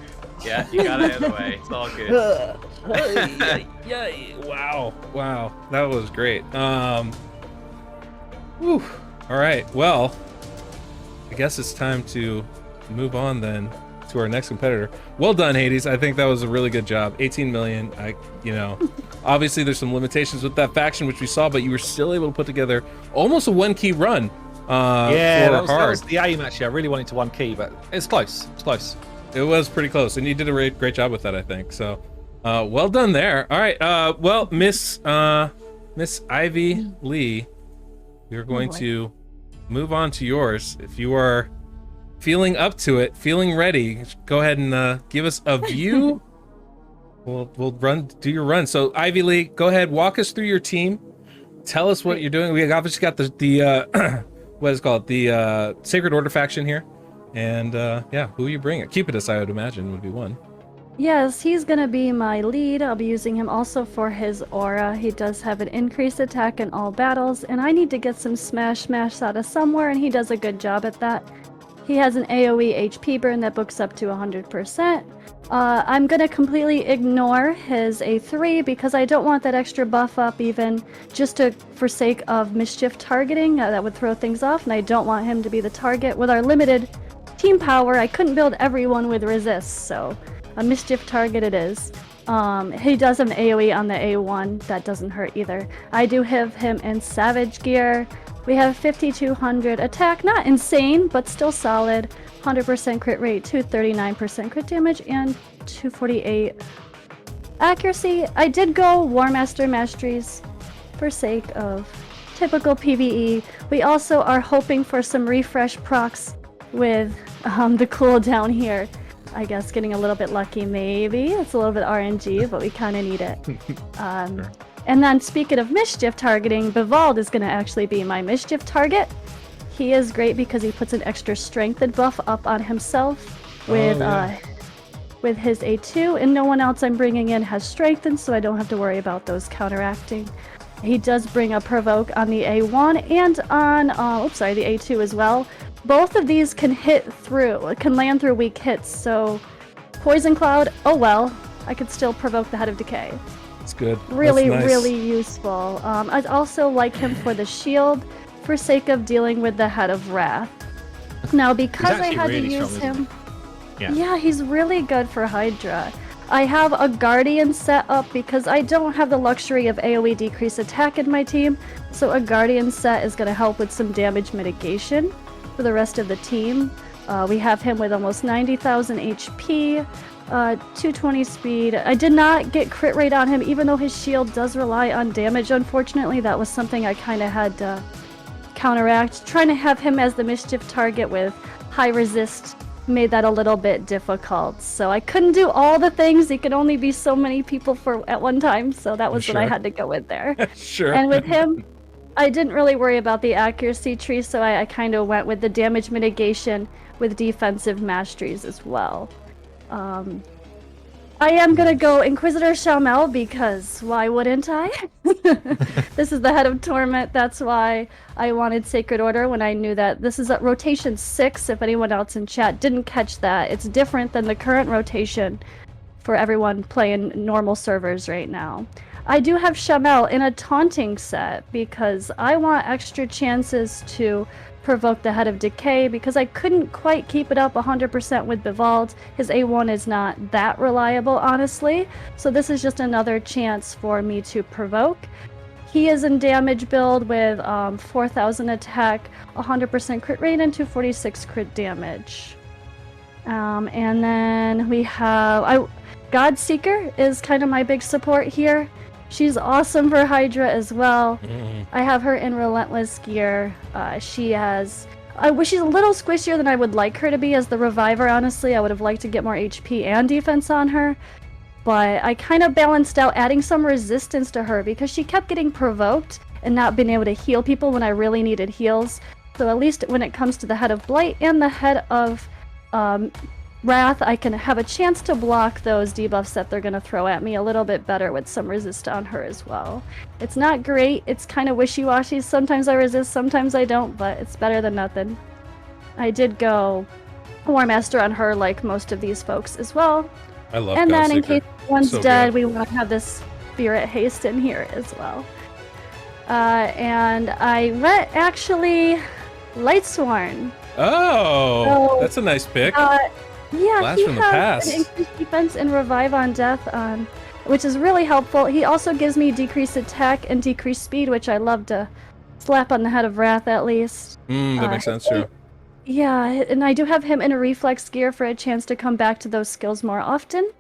S4: Yeah, you got it out of the way. It's all good.
S1: Wow. Wow. That was great. Whew. All right. Well, I guess it's time to move on then to our next competitor. Well done, Hades. I think that was a really good job. 18 million. Obviously there's some limitations with that faction, which we saw, but you were still able to put together almost a one key run.
S2: Yeah,
S1: for
S2: that
S1: hard.
S2: was the aim actually. I really wanted to one key, but it's close. It's close.
S1: It was pretty close, and you did a great job with that, I think. So, well done there. All right. Well, Miss Ivy Lee, we are going
S3: boy.
S1: to move on to yours. If you are feeling up to it, feeling ready, go ahead and give us a view. We'll do your run. So, Ivy Lee, go ahead, walk us through your team. Tell us what you're doing. We obviously got the what is it called, the Sacred Order faction here. And yeah, who you bring it? Cupidus, I would imagine, would be one.
S3: Yes, he's gonna be my lead. I'll be using him also for his aura. He does have an increased attack in all battles, and I need to get some smash out of somewhere, and he does a good job at that. He has an AoE HP burn that books up to 100%. I'm gonna completely ignore his A3 because I don't want that extra buff up even just for sake of mischief targeting. That would throw things off, and I don't want him to be the target. With our limited team power, I couldn't build everyone with resist, so a mischief target it is. He does have an AoE on the A1, that doesn't hurt either. I do have him in Savage gear. We have 5200 attack, not insane, but still solid. 100% crit rate, 239% crit damage, and 248 accuracy. I did go War Master Masteries for sake of typical PvE. We also are hoping for some refresh procs with the cooldown here. I guess getting a little bit lucky, maybe. It's a little bit RNG, but we kind of need it. And then speaking of mischief targeting, Bivald is going to actually be my mischief target. He is great because he puts an extra strengthened buff up on himself with with his A2, and no one else I'm bringing in has strengthened, so I don't have to worry about those counteracting. He does bring a provoke on the A1 and on the A2 as well. Both of these can land through weak hits, so Poison Cloud, oh well. I could still provoke the Head of Decay.
S1: It's good.
S3: Really,
S1: That's nice.
S3: really useful. I'd also like him for the shield, for sake of dealing with the Head of Wrath. Now, because I
S2: actually
S3: had
S2: really
S3: to use
S2: strong,
S3: him,
S2: Yeah.
S3: yeah, he's really good for Hydra. I have a Guardian set up because I don't have the luxury of AoE decrease attack in my team, so a Guardian set is going to help with some damage mitigation for the rest of the team. We have him with almost 90,000 HP, 220 speed. I did not get crit rate on him, even though his shield does rely on damage. Unfortunately, that was something I kind of had to counteract. Trying to have him as the mischief target with high resist made that a little bit difficult. So I couldn't do all the things. It could only be so many people at one time. So that was what I had to go with there.
S1: Sure.
S3: And with him, I didn't really worry about the accuracy tree, so I kind of went with the damage mitigation with defensive masteries as well. I am gonna go Inquisitor Shamel because why wouldn't I? This is the Head of Torment. That's why I wanted Sacred Order when I knew that this is at rotation 6. If anyone else in chat didn't catch that, it's different than the current rotation for everyone playing normal servers right now. I do have Shamel in a taunting set because I want extra chances to provoke the Head of Decay because I couldn't quite keep it up 100% with Bivald. His A1 is not that reliable, honestly, so this is just another chance for me to provoke. He is in damage build with 4,000 attack, 100% crit rate, and 246 crit damage. And then we have... Godseeker is kind of my big support here. She's awesome for Hydra as well. I have her in Relentless gear. She has... I wish she's a little squishier than I would like her to be as the Reviver, honestly. I would have liked to get more HP and defense on her. But I kind of balanced out adding some resistance to her because she kept getting provoked and not being able to heal people when I really needed heals. So at least when it comes to the Head of Blight and the Head of Wrath, I can have a chance to block those debuffs that they're going to throw at me a little bit better with some resist on her as well. It's not great, it's kind of wishy-washy. Sometimes I resist, sometimes I don't, but it's better than nothing. I did go War Master on her like most of these folks as well.
S1: I love
S3: And then in
S1: Godseeker.
S3: case one's
S1: So
S3: dead,
S1: good.
S3: we want to have this Spirit Haste in here as well. And I went actually Lightsworn.
S1: Oh,
S3: So,
S1: that's a nice pick.
S3: Yeah,
S1: Blast
S3: he
S1: from the
S3: has
S1: past.
S3: an increased defense and revive on death, which is really helpful. He also gives me decreased attack and decreased speed, which I love to slap on the Head of Wrath at least.
S1: That makes sense, too.
S3: Yeah, and I do have him in a reflex gear for a chance to come back to those skills more often.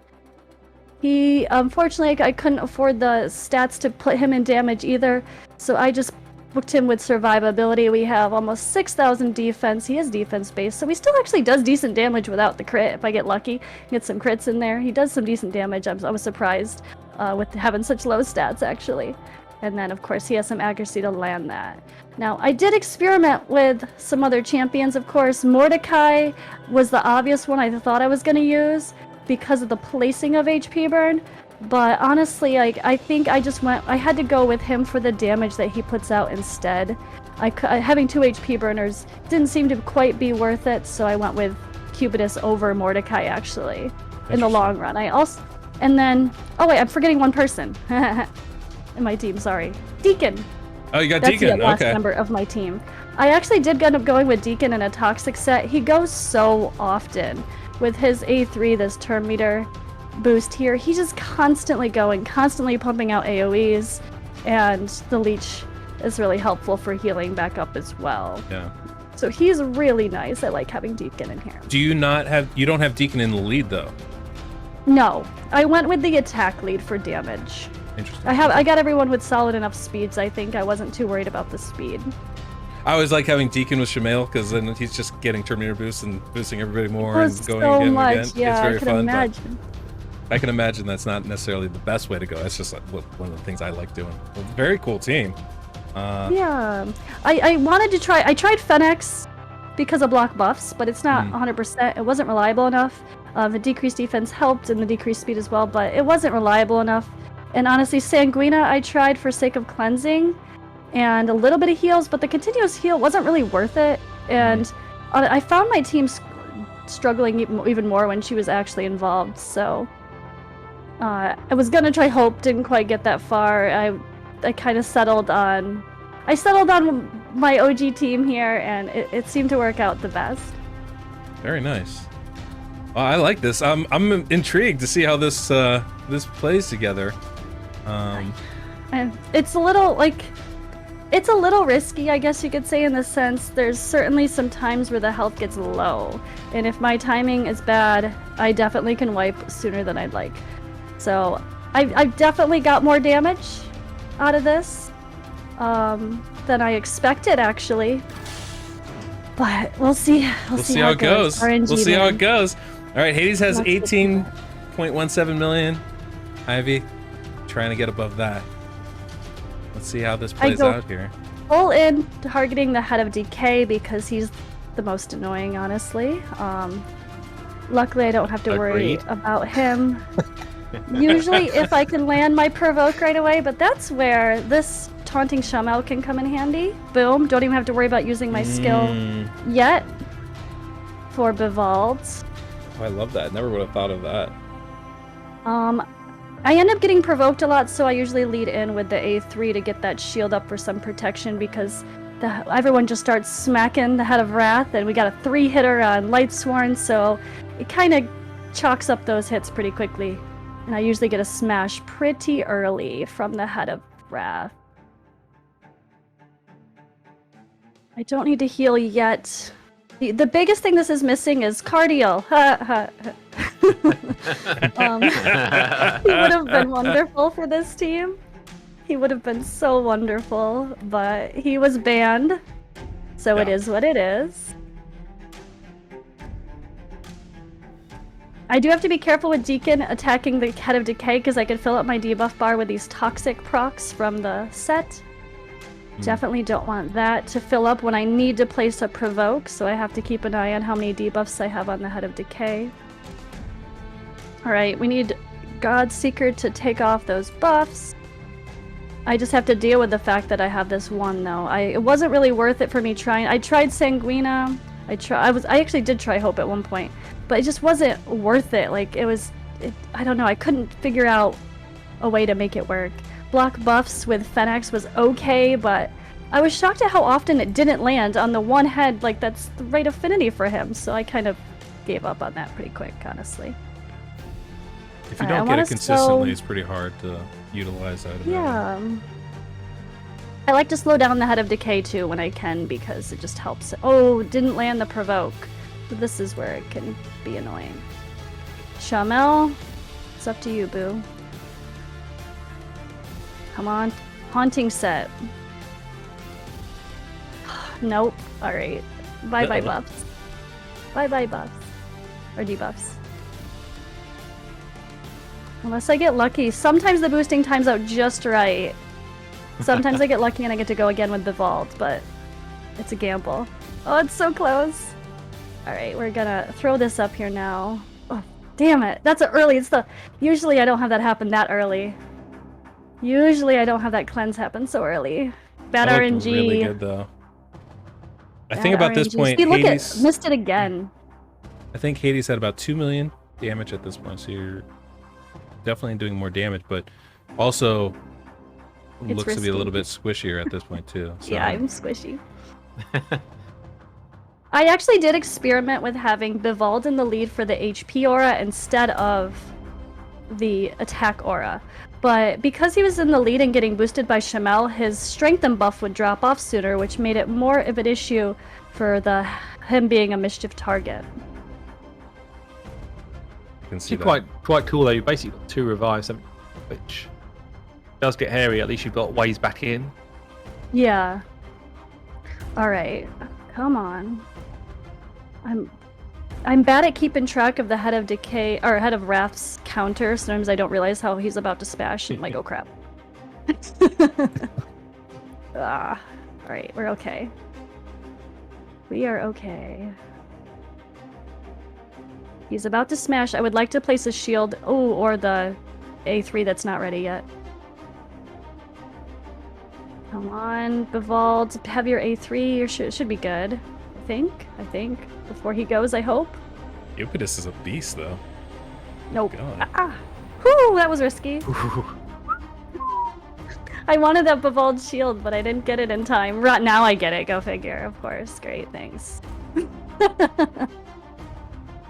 S3: He, unfortunately, I couldn't afford the stats to put him in damage either, so I just booked him with survivability. We have almost 6,000 defense. He is defense based, so he still actually does decent damage without the crit. If I get lucky, get some crits in there, he does some decent damage. I was surprised with having such low stats actually. And then of course he has some accuracy to land that. Now I did experiment with some other champions, of course. Mordecai was the obvious one I thought I was going to use because of the placing of HP burn. But honestly, I think I had to go with him for the damage that he puts out instead. Having 2 HP burners didn't seem to quite be worth it, so I went with Cubitus over Mordecai actually, in the long run. And then, oh wait, I'm forgetting one person in my team, sorry. Deacon.
S1: Oh, you got
S3: That's
S1: Deacon,
S3: the last
S1: okay.
S3: member of my team. I actually did end up going with Deacon in a toxic set. He goes so often. With his A3, this turn meter boost here, he's just constantly going, constantly pumping out AoEs, and the leech is really helpful for healing back up as well.
S1: Yeah.
S3: So he's really nice. I like having Deacon in here.
S1: You don't have Deacon in the lead though?
S3: No, I went with the attack lead for damage.
S1: Interesting.
S3: I got everyone with solid enough speeds. I think I wasn't too worried about the speed.
S1: I always like having Deacon with Shamail because then he's just getting Terminator boosts and boosting everybody more
S3: Oh,
S1: and going
S3: so
S1: again
S3: much.
S1: and again.
S3: Yeah,
S1: It's very
S3: I can
S1: fun.
S3: imagine.
S1: But I can imagine that's not necessarily the best way to go. That's just like one of the things I like doing. Well, very cool team.
S3: Yeah, I wanted to try. I tried Fenix because of block buffs, but it's not 100%. It wasn't reliable enough. The decreased defense helped and the decreased speed as well, but it wasn't reliable enough. And honestly, Sanguina I tried for sake of cleansing and a little bit of heals, but the continuous heal wasn't really worth it. And I found my team struggling even more when she was actually involved. So I was gonna try Hope, didn't quite get that far. I kind of settled on my OG team here, and it seemed to work out the best.
S1: Very nice. Oh, I like this. I'm intrigued to see how this plays together.
S3: And it's a little risky, I guess you could say, in the sense there's certainly some times where the health gets low, and if my timing is bad, I definitely can wipe sooner than I'd like. So I've definitely got more damage out of this than I expected, actually. But we'll see. We'll see how it goes.
S1: We'll see how it
S3: man.
S1: goes. All right, Hades has
S3: Let's get
S1: 18.17 million. Ivy, trying to get above that. Let's see how this plays out here.
S3: Full in targeting the head of Decay because he's the most annoying, honestly. Luckily, I don't have to worry about him. Usually, if I can land my provoke right away, but that's where this taunting Shamel can come in handy. Boom! Don't even have to worry about using my skill yet for Bivalds.
S1: Oh, I love that. Never would have thought of that.
S3: I end up getting provoked a lot, so I usually lead in with the A3 to get that shield up for some protection because everyone just starts smacking the Head of Wrath, and we got a 3-hitter on Lightsworn, so it kind of chalks up those hits pretty quickly. And I usually get a smash pretty early from the Head of Wrath. I don't need to heal yet. The biggest thing this is missing is cardio. He would have been wonderful for this team. He would have been so wonderful, but he was banned. So it is what it is. I do have to be careful with Deacon attacking the Head of Decay because I could fill up my debuff bar with these toxic procs from the set. Definitely don't want that to fill up when I need to place a provoke, so I have to keep an eye on how many debuffs I have on the Head of Decay. Alright, we need Godseeker to take off those buffs. I just have to deal with the fact that I have this one, though. It wasn't really worth it for me trying. I tried Sanguina. I actually did try Hope at one point, but it just wasn't worth it. Like, I don't know, I couldn't figure out a way to make it work. Block buffs with Phoenix was okay, but I was shocked at how often it didn't land on the one head. Like, that's the right affinity for him, so I kind of gave up on that pretty quick, honestly.
S1: If you don't get it consistently, it's pretty hard to utilize that.
S3: Yeah. I like to slow down the Head of Decay too when I can because it just helps. Oh, didn't land the provoke. This is where it can be annoying. Shamel, it's up to you, boo. Come on. Haunting set. Nope. Alright. Bye-bye buffs. Bye-bye buffs. Or debuffs. Unless I get lucky. Sometimes the boosting times out just right. Sometimes I get lucky and I get to go again with the vault, but it's a gamble. Oh, it's so close. Alright, we're gonna throw this up here now. Oh, damn it. That's early. Usually I don't have that happen that early. Usually I don't have that cleanse happen so early. Bad
S1: that
S3: RNG.
S1: Really good though. I think about this point,
S3: See, look
S1: Hades
S3: at missed it again.
S1: I think Hades had about 2 million damage at this point, so you're definitely doing more damage, but also looks risky. To be a little bit squishier at this point too. So.
S3: Yeah, I'm squishy. I actually did experiment with having Bivald in the lead for the HP aura instead of the attack aura. But because he was in the lead and getting boosted by Shamel, his strength and buff would drop off sooner, which made it more of an issue for him being a mischief target.
S1: I can see
S2: that. Quite cool though. You basically got 2 revives, which does get hairy. At least you've got ways back in.
S3: Yeah. All right. Come on. I'm bad at keeping track of the Head of Decay or Head of Wrath's counter. Sometimes I don't realize how he's about to smash and I'm like, oh crap. All right, we're okay. We are okay. He's about to smash. I would like to place a shield. Oh, or the A3 that's not ready yet. Come on, Bivald. Have your A3. Should be good. I think. Before he goes, I hope.
S1: Impetus is a beast, though.
S3: Nope. Whew, that was risky. I wanted that Bavald shield, but I didn't get it in time. Right now I get it, go figure, of course. Great, thanks.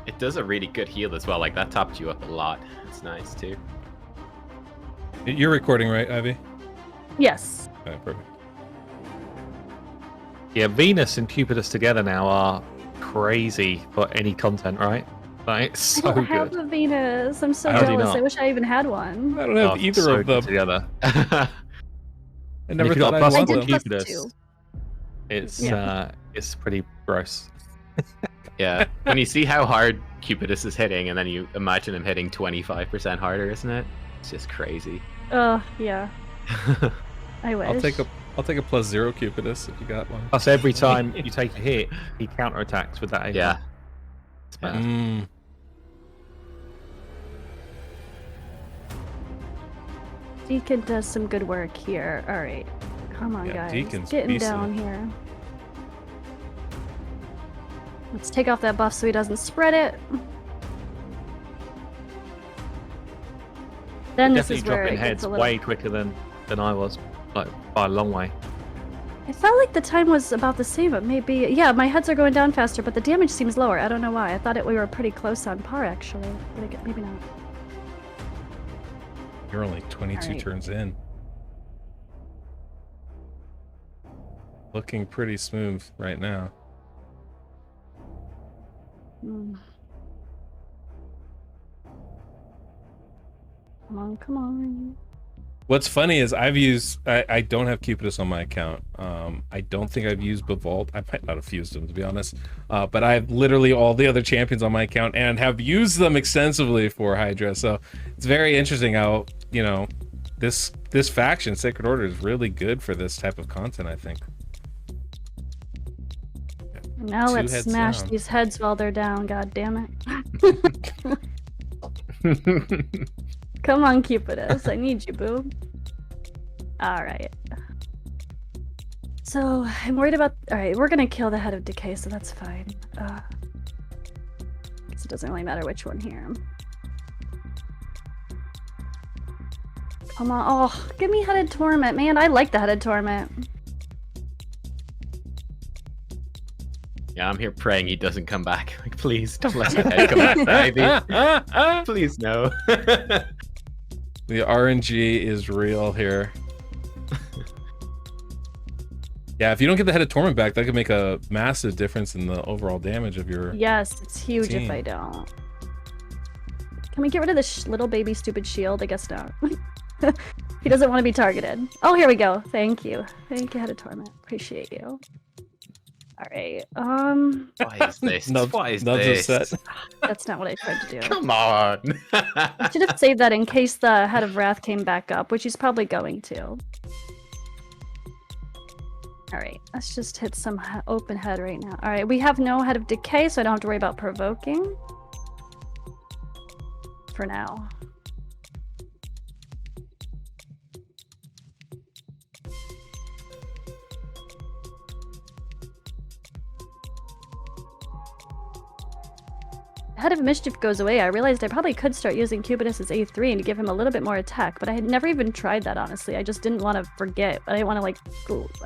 S4: It does a really good heal as well. Like, that topped you up a lot. It's nice, too.
S1: You're recording, right, Ivy?
S3: Yes.
S1: All right, perfect.
S2: Yeah, Venus and Cupidus together now are crazy for any content, right? Like, it's
S3: I
S2: so
S3: don't have
S2: good.
S3: a Venus. I'm so
S2: How do you
S3: jealous.
S2: not?
S3: I wish I even had one.
S1: I don't have
S2: Oh,
S1: either
S2: so
S1: of
S2: good
S1: them.
S2: together.
S1: I
S2: And
S1: never
S2: if you
S1: thought
S2: got
S1: I'd
S2: plus
S1: want
S3: I
S1: them.
S3: did plus
S2: Cupidus,
S3: 2.
S2: it's pretty gross.
S4: Yeah, when you see how hard Cupidus is hitting, and then you imagine him hitting 25% harder, isn't it? It's just crazy.
S3: Yeah. I wish.
S1: I'll take a +0 Cupidus if you got one.
S2: Plus, every time you take a hit, he counterattacks with that.
S4: Yeah.
S2: It's bad.
S1: Mm.
S3: Deacon does some good work here. All right. Come on,
S1: Yeah,
S3: guys.
S1: Deacon's
S3: Getting
S1: beasting
S3: down
S1: it.
S3: here. Let's take off that buff so he doesn't spread it. Then this
S2: Definitely
S3: is where
S2: dropping
S3: it
S2: heads
S3: gets a little...
S2: way quicker than I was, like by a long way.
S3: I felt like the time was about the same, but maybe... Yeah, my heads are going down faster, but the damage seems lower. I don't know why. I thought we were pretty close on par, actually. But maybe not.
S1: You're only 22
S3: Alright.
S1: turns in. Looking pretty smooth right now.
S3: Mm. Come on, come on.
S1: What's funny is I don't have Cupidus on my account. I don't think I've used Bavalt. I might not have used them, to be honest. But I have literally all the other champions on my account and have used them extensively for Hydra. So it's very interesting how, you know, this faction, Sacred Order, is really good for this type of content, I think.
S3: Now
S1: 2
S3: let's
S1: heads
S3: smash
S1: down.
S3: these heads while they're down, god damn it. Come on, Cupidus. I need you, boo. Alright. So, I'm worried about... Alright, we're gonna kill the head of decay, so that's fine. Guess it doesn't really matter which one here. Come on. Oh, give me Headed Torment, man. I like the Headed Torment.
S4: Yeah, I'm here praying he doesn't come back. Like, please, don't let my head come back, Ivy. Please, no.
S1: The RNG is real here. Yeah, if you don't get the Head of Torment back, that could make a massive difference in the overall damage of your...
S3: Yes, it's huge
S1: team.
S3: if I don't. Can we get rid of this little baby stupid shield? I guess not. He doesn't want to be targeted. Oh, here we go. Thank you. Thank you, Head of Torment. Appreciate you. Alright,
S4: Why is this? Why is this?
S1: Upset.
S3: that's not what I tried to do.
S4: Come on.
S3: I should have saved that in case the Head of Wrath came back up, which he's probably going to. Alright, let's just hit some open head right now. Alright, we have no Head of Decay, so I don't have to worry about provoking. For now. Head of Mischief goes away, I realized I probably could start using Cupidus as A3 and to give him a little bit more attack, but I had never even tried that, honestly. I just didn't want to forget. I didn't want to, like,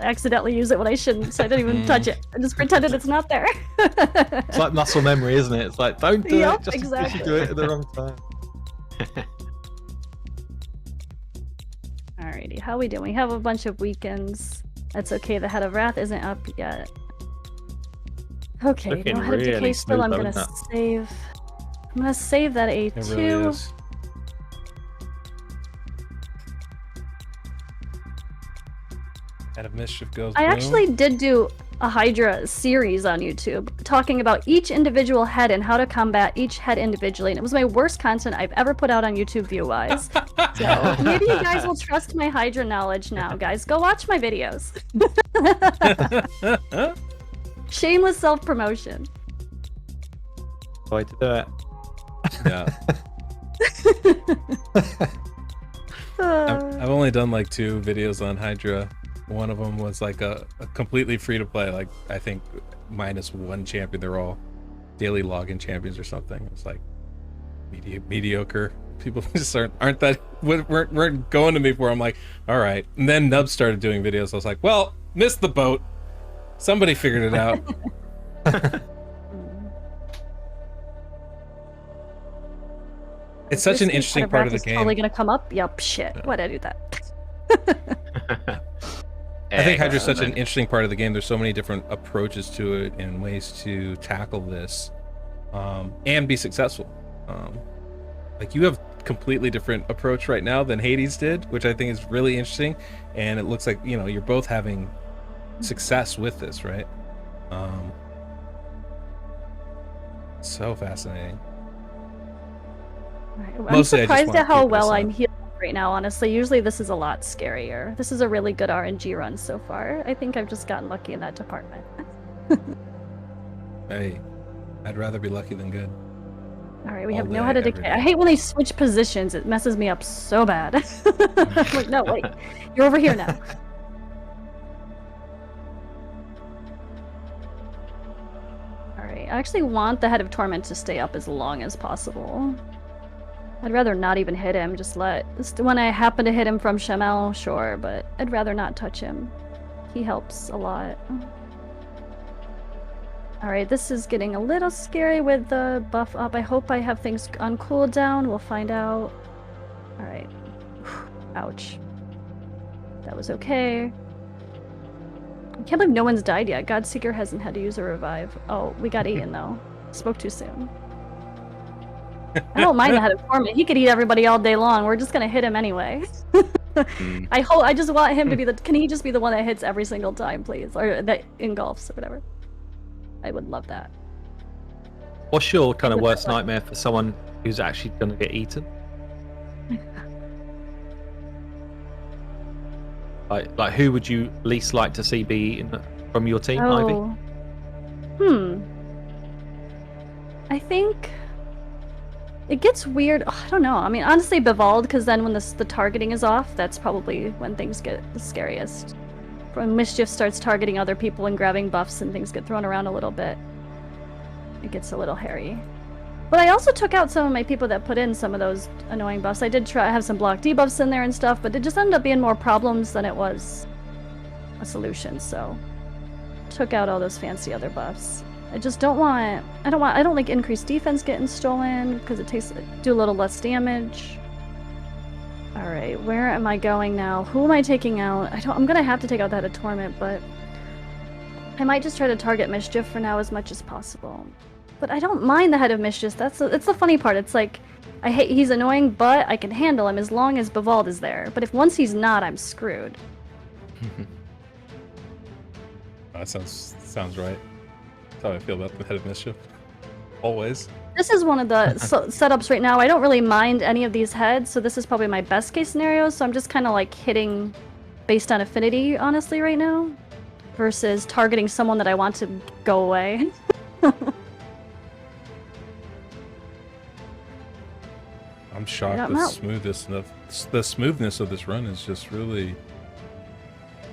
S3: accidentally use it when I shouldn't, so I didn't even touch it. I just pretended it's not there.
S2: It's like muscle memory, isn't it? It's like, don't do
S3: Yep,
S2: it, just
S3: exactly.
S2: you do it at the wrong time.
S3: Alrighty, how we doing? We have a bunch of weekends. That's okay, the Head of Wrath isn't up yet. Okay,
S2: Looking
S3: no Head of
S2: really
S3: Decay still.
S2: smooth,
S3: I'm gonna
S2: isn't it?
S3: save. I'm gonna save that
S1: It
S3: A2.
S1: really is. Head of Mischief goes
S3: I
S1: boom.
S3: actually did do a Hydra series on YouTube talking about each individual head and how to combat each head individually, and it was my worst content I've ever put out on YouTube view-wise. So maybe you guys will trust my Hydra knowledge now, guys. Go watch my videos. Shameless self-promotion.
S2: Way to do it.
S1: Yeah. I've only done like 2 videos on Hydra. One of them was like a completely free to play, like I think -1 champion. They're all daily login champions or something. It's like mediocre People just aren't that weren't going to me for. I'm like, all right. And then Nub started doing videos. I was like, well, missed the boat. Somebody figured it out. It's such an interesting part of the game.
S3: Totally gonna come up. Yep. Shit. Why'd I do that?
S1: I think Hydra's such an interesting part of the game. There's so many different approaches to it and ways to tackle this, and be successful. Like you have completely different approach right now than Hades did, which I think is really interesting. And it looks like, you know, you're both having success with this, right? So fascinating.
S3: I'm surprised at how well I'm healing right now, honestly. Usually this is a lot scarier. This is a really good RNG run so far. I think I've just gotten lucky in that department.
S1: Hey, I'd rather be lucky than good.
S3: Alright, we have no how to decay. I hate when they switch positions. It messes me up so bad. I'm like, no, wait. You're over here now. Alright, I actually want the Head of Torment to stay up as long as possible. I'd rather not even hit him, just when I happen to hit him from Shamel, sure, but I'd rather not touch him. He helps a lot. Alright, this is getting a little scary with the buff up. I hope I have things on cooldown. We'll find out. Alright. Ouch. That was okay. I can't believe no one's died yet. Godseeker hasn't had to use a revive. Oh, we got eaten though. Spoke too soon. I don't mind the Head of Torment. He could eat everybody all day long. We're just gonna hit him anyway. I just want him to be can he just be the one that hits every single time, please? Or that engulfs or whatever. I would love that.
S2: What's your kind of worst nightmare for someone who's actually gonna get eaten? Like who would you least like to see be eaten from your team, Ivy?
S3: I think it gets weird. I don't know. I mean, honestly, Bivald, because then when the targeting is off, that's probably when things get the scariest. When Mischief starts targeting other people and grabbing buffs and things get thrown around a little bit, it gets a little hairy. But I also took out some of my people that put in some of those annoying buffs. I did try have some block debuffs in there and stuff, but it just ended up being more problems than it was a solution. So took out all those fancy other buffs. I just don't want. I don't like increased defense getting stolen because it do a little less damage. All right, where am I going now? Who am I taking out? I'm gonna have to take out that Head of Torment, but I might just try to target Mischief for now as much as possible. But I don't mind the Head of Mischief. It's the funny part. It's like he's annoying, but I can handle him as long as Bivald is there. But if once he's not, I'm screwed.
S1: That sounds right. That's how I feel about the Head of Mischief. Always.
S3: This is one of the setups right now. I don't really mind any of these heads, so this is probably my best case scenario. So I'm just kind of like hitting based on affinity, honestly, right now, versus targeting someone that I want to go away.
S1: I'm shocked at the smoothness of this run is just really.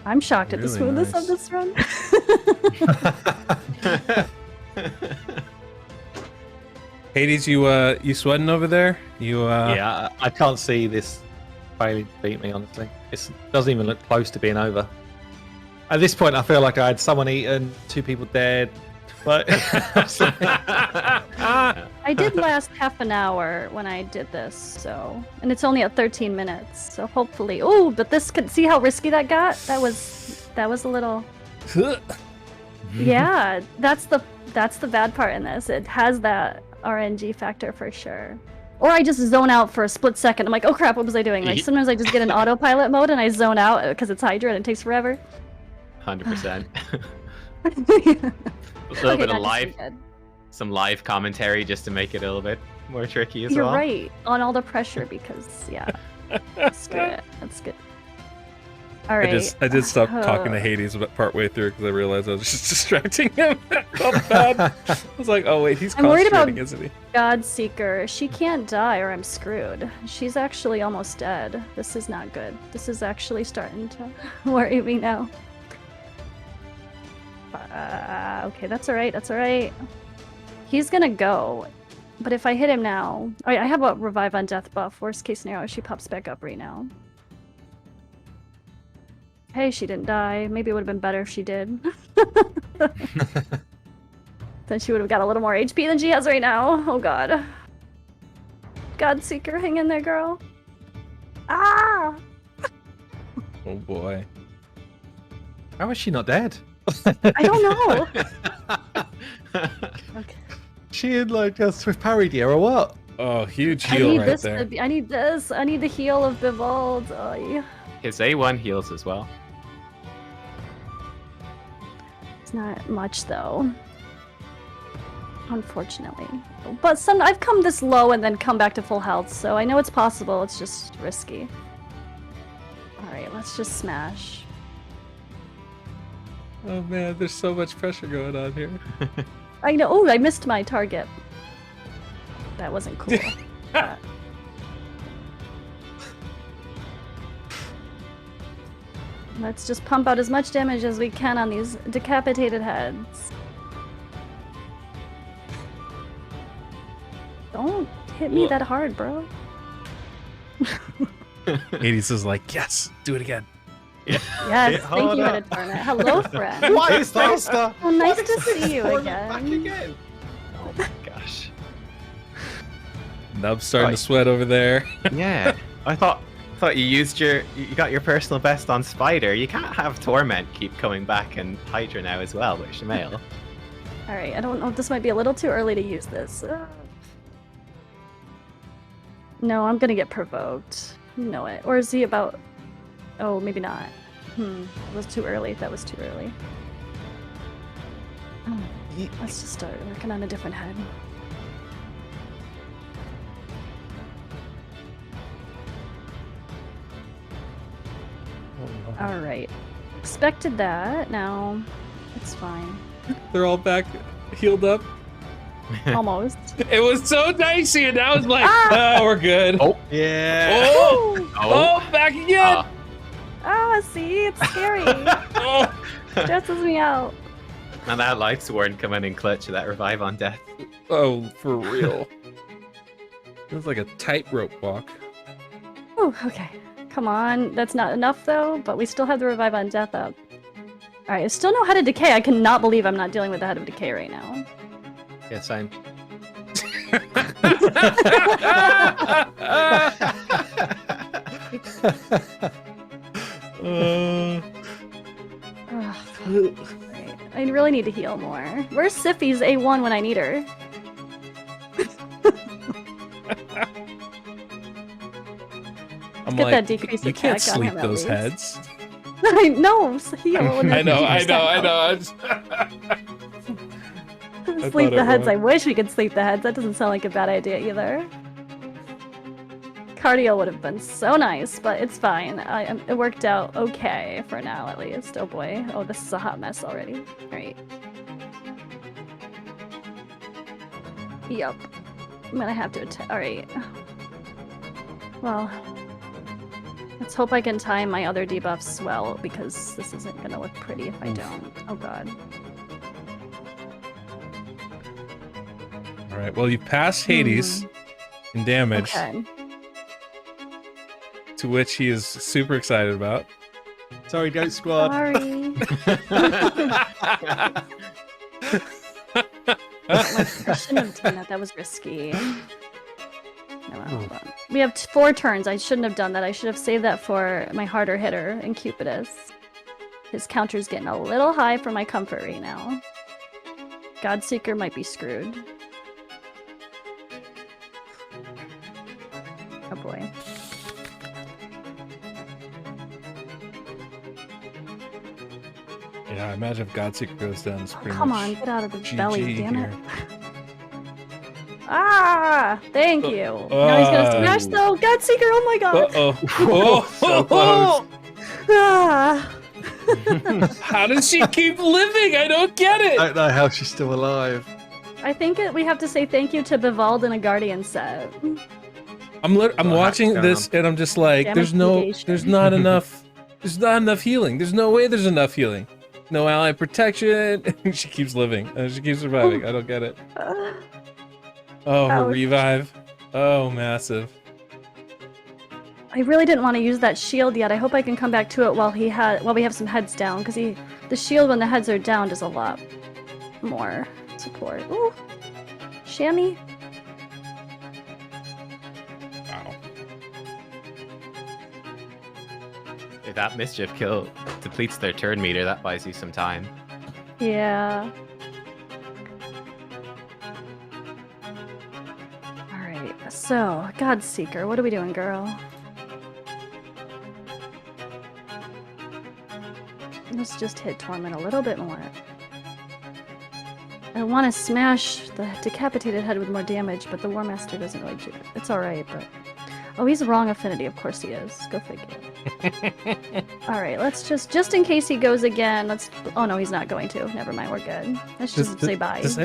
S3: I'm shocked at the
S1: really
S3: smoothness
S1: nice.
S3: of this run.
S1: Hades, you sweating over there?
S2: Yeah, I can't see this failing to beat me, honestly. It doesn't even look close to being over. At this point, I feel like I had someone eaten, 2 people dead. But
S3: I did last half an hour when I did this, and it's only at 13 minutes, so hopefully. Oh, but this could see how risky that got. That was a little. Yeah, that's the bad part in this. It has that RNG factor for sure. Or I just zone out for a split second. I'm like, oh crap, what was I doing? Like sometimes I just get in autopilot mode and I zone out because it's Hydra and it takes forever.
S4: 100%. A little bit of some live commentary just to make it a little bit more tricky as well.
S3: You're right, on all the pressure because, yeah. Screw it. That's good. All right.
S1: I did stop talking to Hades about partway through because I realized I was just distracting him. I felt bad. I was like, oh wait, he's concentrating, isn't he?
S3: Godseeker. She can't die or I'm screwed. She's actually almost dead. This is not good. This is actually starting to worry me now. Okay, that's alright, that's alright. He's gonna go. But if I hit him now... Alright, I have a revive on death buff. Worst case scenario, she pops back up right now. Hey, she didn't die. Maybe it would have been better if she did. Then she would have got a little more HP than she has right now. Oh god. Godseeker, hang in there, girl. Ah!
S1: Oh boy.
S2: How is she not dead?
S3: I don't know. Okay.
S2: She had like a swift parry dear or what?
S1: Oh, huge
S3: I
S1: heal
S3: need
S1: right
S3: this.
S1: there.
S3: I need this. I need the heal of Bivald.
S4: His A1 heals as well.
S3: It's not much though. Unfortunately. But I've come this low and then come back to full health, so I know it's possible. It's just risky. Alright, let's just smash.
S1: Oh man, there's so much pressure going on here.
S3: I know. Oh, I missed my target. That wasn't cool. But- Let's just pump out as much damage as we can on these decapitated heads. Don't hit me that hard, bro.
S1: Hades is like, yes, do it again.
S3: Yes,
S2: Hit
S3: thank you,
S2: harder.
S3: Metatorna. Hello, friend.
S2: Why is faster?
S3: Oh, nice to
S2: Why is
S3: see you
S2: it back
S3: again.
S2: again?
S4: Oh my gosh.
S1: Nub's starting
S4: Right.
S1: to sweat over there.
S4: Yeah, I thought you got your personal best on Spider. You can't have Torment keep coming back and Hydra now as well with Shamail.
S3: Alright, I don't know if this might be a little too early to use this. No, I'm gonna get provoked. You know it. Or is he about... Oh, maybe not. It was too early. That was too early. Oh, let's just start working on a different head. Alright. Expected that. Now, it's fine.
S1: They're all back healed up.
S3: Almost.
S1: It was so dicey, and now it's like, we're good.
S4: Oh.
S2: Yeah.
S1: Oh, back again.
S3: See? It's scary.
S1: Oh.
S3: Stresses me out.
S4: And that Life Sword coming in clutch with that revive on death.
S1: Oh, for real. It was like a tightrope walk.
S3: Oh, okay. Come on. That's not enough, though, but we still have the revive on death up. Alright, I still know Head of Decay. I cannot believe I'm not dealing with the Head of Decay right now.
S2: Yeah, same. Right. I really need to heal more. Where's Siffy's A1 when I need her?
S1: I'm
S3: get
S1: like,
S3: that decreased
S1: you can't
S3: attack on
S1: sleep
S3: him at
S1: those
S3: least.
S1: heads.
S3: I know, heal.
S1: I know.
S3: Sleep
S1: thought
S3: the
S1: it
S3: heads.
S1: was.
S3: I wish we could sleep the heads. That doesn't sound like a bad idea either. Cardio would have been so nice, but it's fine. It worked out okay for now, at least. Oh boy. Oh, this is a hot mess already. Alright. Yup. I'm gonna have to attack. Alright. Well, let's hope I can time my other debuffs well, because this isn't gonna look pretty if I don't. Oh god.
S1: All right. Well, you passed Hades in damage,
S3: Okay.
S1: to which he is super excited about.
S2: Sorry, Goat Squad.
S3: Sorry. I shouldn't have done that. That was risky. No, hold on. We have 4 turns. I shouldn't have done that. I should have saved that for my harder hitter in Cupidus. His counter's getting a little high for my comfort right now. Godseeker might be screwed. Oh boy.
S1: Yeah, I imagine if Godseeker goes down, it's pretty
S3: Come
S1: much
S3: on, get out of the
S1: GG
S3: belly, damn it.
S1: here.
S3: Ah! Thank you. Now he's gonna smash though. Godseeker, oh my god.
S1: Oh,
S4: So close.
S3: Ah.
S1: How does she keep living? I don't get
S2: I
S1: it.
S2: don't know how she's still alive.
S3: I think we have to say thank you to Bivald and a Guardian set.
S1: I'm watching
S2: going
S1: this and I'm just like,
S3: Damage negation.
S1: there's not enough healing. There's no way there's enough healing. No ally protection. She keeps living. She keeps surviving. I don't get it. Oh, her
S3: Ouch.
S1: revive. Oh, massive.
S3: I really didn't want to use that shield yet. I hope I can come back to it while we have some heads down, because the shield when the heads are down does a lot more support. Ooh, Shammy.
S1: Wow.
S4: If that mischief kill depletes their turn meter, that buys you some time.
S3: Yeah. Alright, so, Godseeker, what are we doing, girl? Let's just hit Torment a little bit more. I want to smash the decapitated head with more damage, but the War Master doesn't really do it. It's alright, but... Oh, he's wrong affinity, of course he is. Go figure. Alright, let's just in case he goes again, let's... Oh no, he's not going to. Never mind, we're good. Let's just say bye.
S1: Does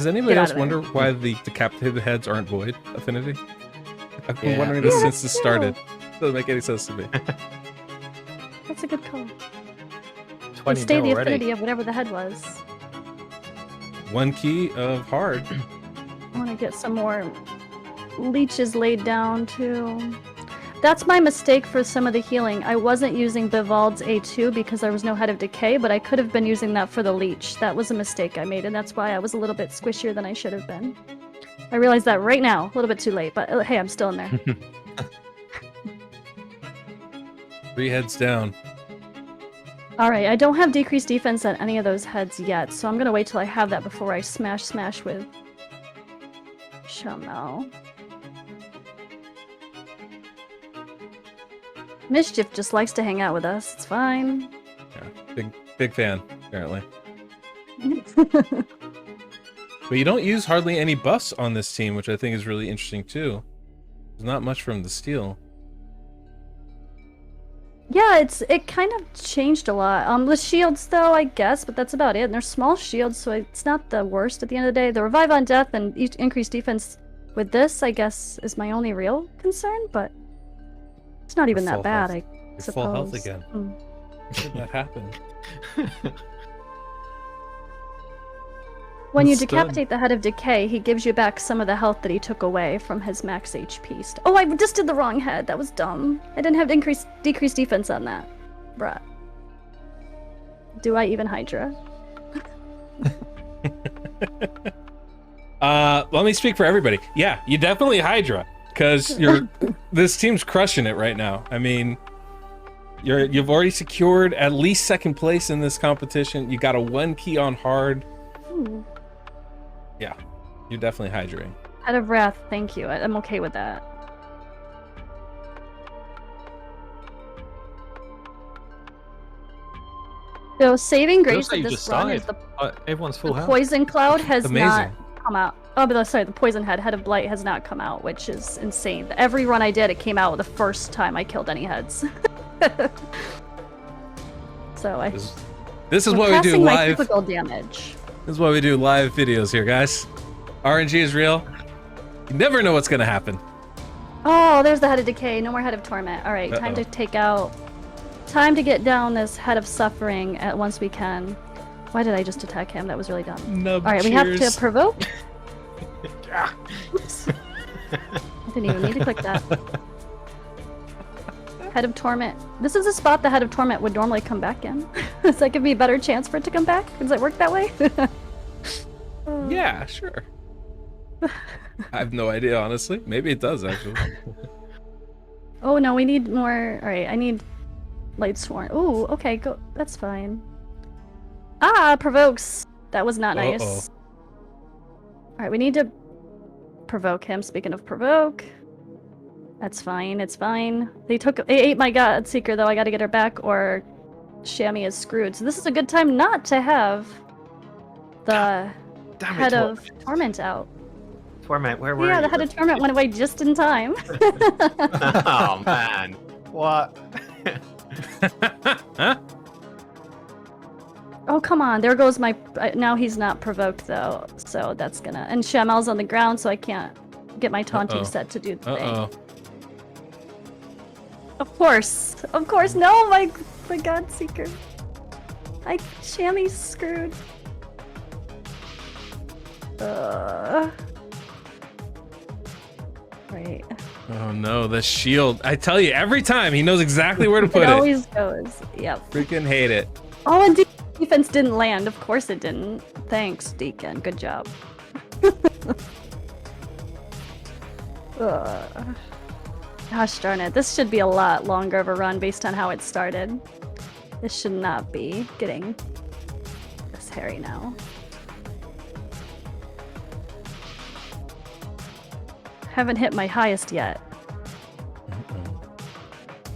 S1: anybody else wonder why the decapitated heads aren't void affinity? I've been wondering this since this started. Doesn't make any sense to me.
S3: That's a good call.
S2: 20
S3: Stay the
S2: already.
S3: affinity of whatever the head was.
S1: 1 key of hard.
S3: I want to get some more leeches laid down too. That's my mistake for some of the healing. I wasn't using Bivald's A2 because there was no Head of Decay, but I could have been using that for the leech. That was a mistake I made, and that's why I was a little bit squishier than I should have been. I realize that right now, a little bit too late, but hey, I'm still in there.
S1: 3 heads down.
S3: Alright, I don't have decreased defense on any of those heads yet, so I'm gonna wait till I have that before I smash with Shamel. Mischief just likes to hang out with us. It's fine.
S1: Yeah, big fan, apparently. But you don't use hardly any buffs on this team, which I think is really interesting too. There's not much from the steel.
S3: Yeah, it kind of changed a lot. The shields though, I guess, but that's about it. And they're small shields, so it's not the worst at the end of the day. The revive on death and increased defense with this, I guess, is my only real concern, but it's not even that bad, I
S1: You're
S3: suppose.
S1: full health again. How did that happen?
S3: When you
S1: Stunned.
S3: decapitate the Head of Decay, he gives you back some of the health that he took away from his max HP. Oh, I just did the wrong head. That was dumb. I didn't have decreased defense on that. Bruh. Do I even Hydra?
S1: Let me speak for everybody. Yeah, you definitely Hydra, because this team's crushing it right now. I mean, you've already secured at least 2nd place in this competition. You got a 1 key on hard.
S3: Ooh.
S1: Yeah, you're definitely Hydraing.
S3: Head of Wrath, thank you. I'm okay with that. So saving grace
S2: you
S3: of
S2: just
S3: this run is
S2: died.
S3: the
S2: Everyone's full health.
S3: poison cloud has
S1: Amazing.
S3: not come out. Oh, but sorry, the poison head of blight has not come out, which is insane. Every run I did, it came out the first time I killed any heads. So
S1: This is what we do
S3: passing my
S1: live.
S3: typical damage.
S1: This is what we do live videos here, guys. RNG is real. You never know what's gonna happen.
S3: Oh, there's the Head of Decay. No more Head of Torment. All right, time to take out. Time to get down this Head of Suffering at once we can. Why did I just attack him? That was really dumb.
S1: Nub
S3: All right, we have
S1: cheers.
S3: to provoke. Oops. I didn't even need to click that. Head of Torment. This is a spot the Head of Torment would normally come back in. Does that give me a better chance for it to come back? Does it work that way?
S1: Yeah, sure. I have no idea, honestly. Maybe it does, actually.
S3: Oh no, we need more. All right, I need Light Sworn. Ooh, okay, go. That's fine. Ah, provokes. That was not nice. All right, we need to provoke him. Speaking of provoke, that's fine. It's fine. They ate my Godseeker though. I got to get her back, or Shammy is screwed. So this is a good time not to have the Head of Torment out.
S4: Torment, where were you?
S3: Yeah, the Head of Torment went away just in time.
S4: Oh man, what?
S3: Oh, come on. There goes my... now he's not provoked, though. So that's gonna... And Shamel's on the ground, so I can't get my taunting set to do the thing. Of course. Of course. No, my Godseeker. Shammy's screwed. Right.
S1: Oh no, the shield. I tell you, every time he knows exactly where to put it.
S3: It always goes. Yep.
S1: Freaking hate it.
S3: Oh, and defense didn't land. Of course it didn't. Thanks, Deacon. Good job. Ugh. Gosh darn it. This should be a lot longer of a run based on how it started. This should not be getting this hairy now. Haven't hit my highest yet.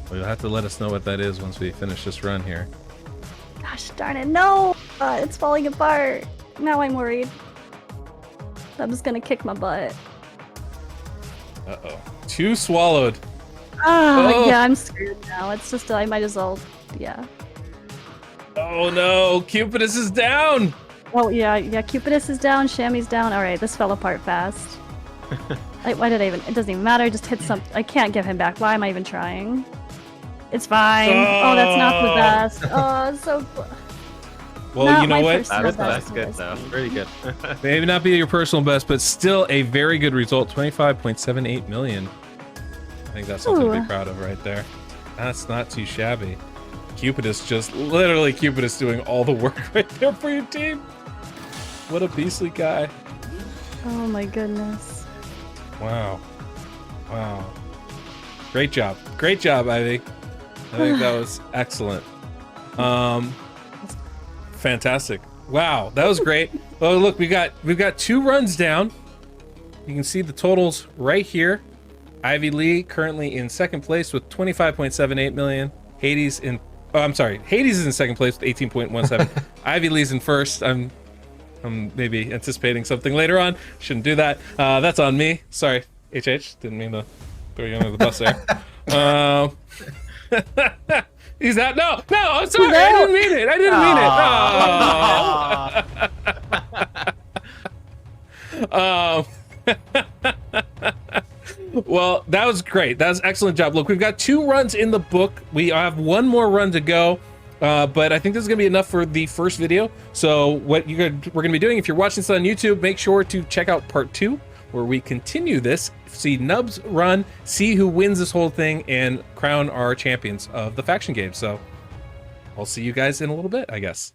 S1: Well, you'll have to let us know what that is once we finish this run here.
S3: Gosh darn it. No! It's falling apart. Now I'm worried. I'm just gonna kick my butt.
S1: Uh-oh. 2 swallowed.
S3: Oh, yeah, I'm screwed now. It's just, I might as well, yeah.
S1: Oh no, Cupidus is down!
S3: Oh, yeah, Cupidus is down, Shammy's down. Alright, this fell apart fast. Why did I even, it doesn't even matter, just hit some, I can't give him back. Why am I even trying? It's fine. Oh, that's not the best. Oh, it's so...
S1: Well,
S3: not
S1: you know what?
S4: That's good though. Really good.
S1: Maybe not be your personal best, but still a very good result. 25.78 million. I think that's something to be proud of right there. That's not too shabby. Cupidus just, literally Cupidus doing all the work right there for your team. What a beastly guy.
S3: Oh my goodness.
S1: Wow. Wow. Great job. Great job, Ivy. I think that was excellent. Fantastic. Wow, that was great. Oh, look, we've got 2 runs down. You can see the totals right here. Ivy Lee currently in second place with 25.78 million. Hades in Hades is in second place with 18.17. Ivy Lee's in first. I'm maybe anticipating something later on. Shouldn't do that. That's on me. Sorry, HH. Didn't mean to throw you under the bus there. He's out. No, I'm sorry. No. I didn't mean it. Well, that was great. That was an excellent job. Look, we've got 2 runs in the book. We have 1 more run to go. But I think this is going to be enough for the first video. So what we're going to be doing, if you're watching this on YouTube, make sure to check out part 2, where we continue this, see Nubs run, see who wins this whole thing, and crown our champions of the faction game. So I'll see you guys in a little bit, I guess.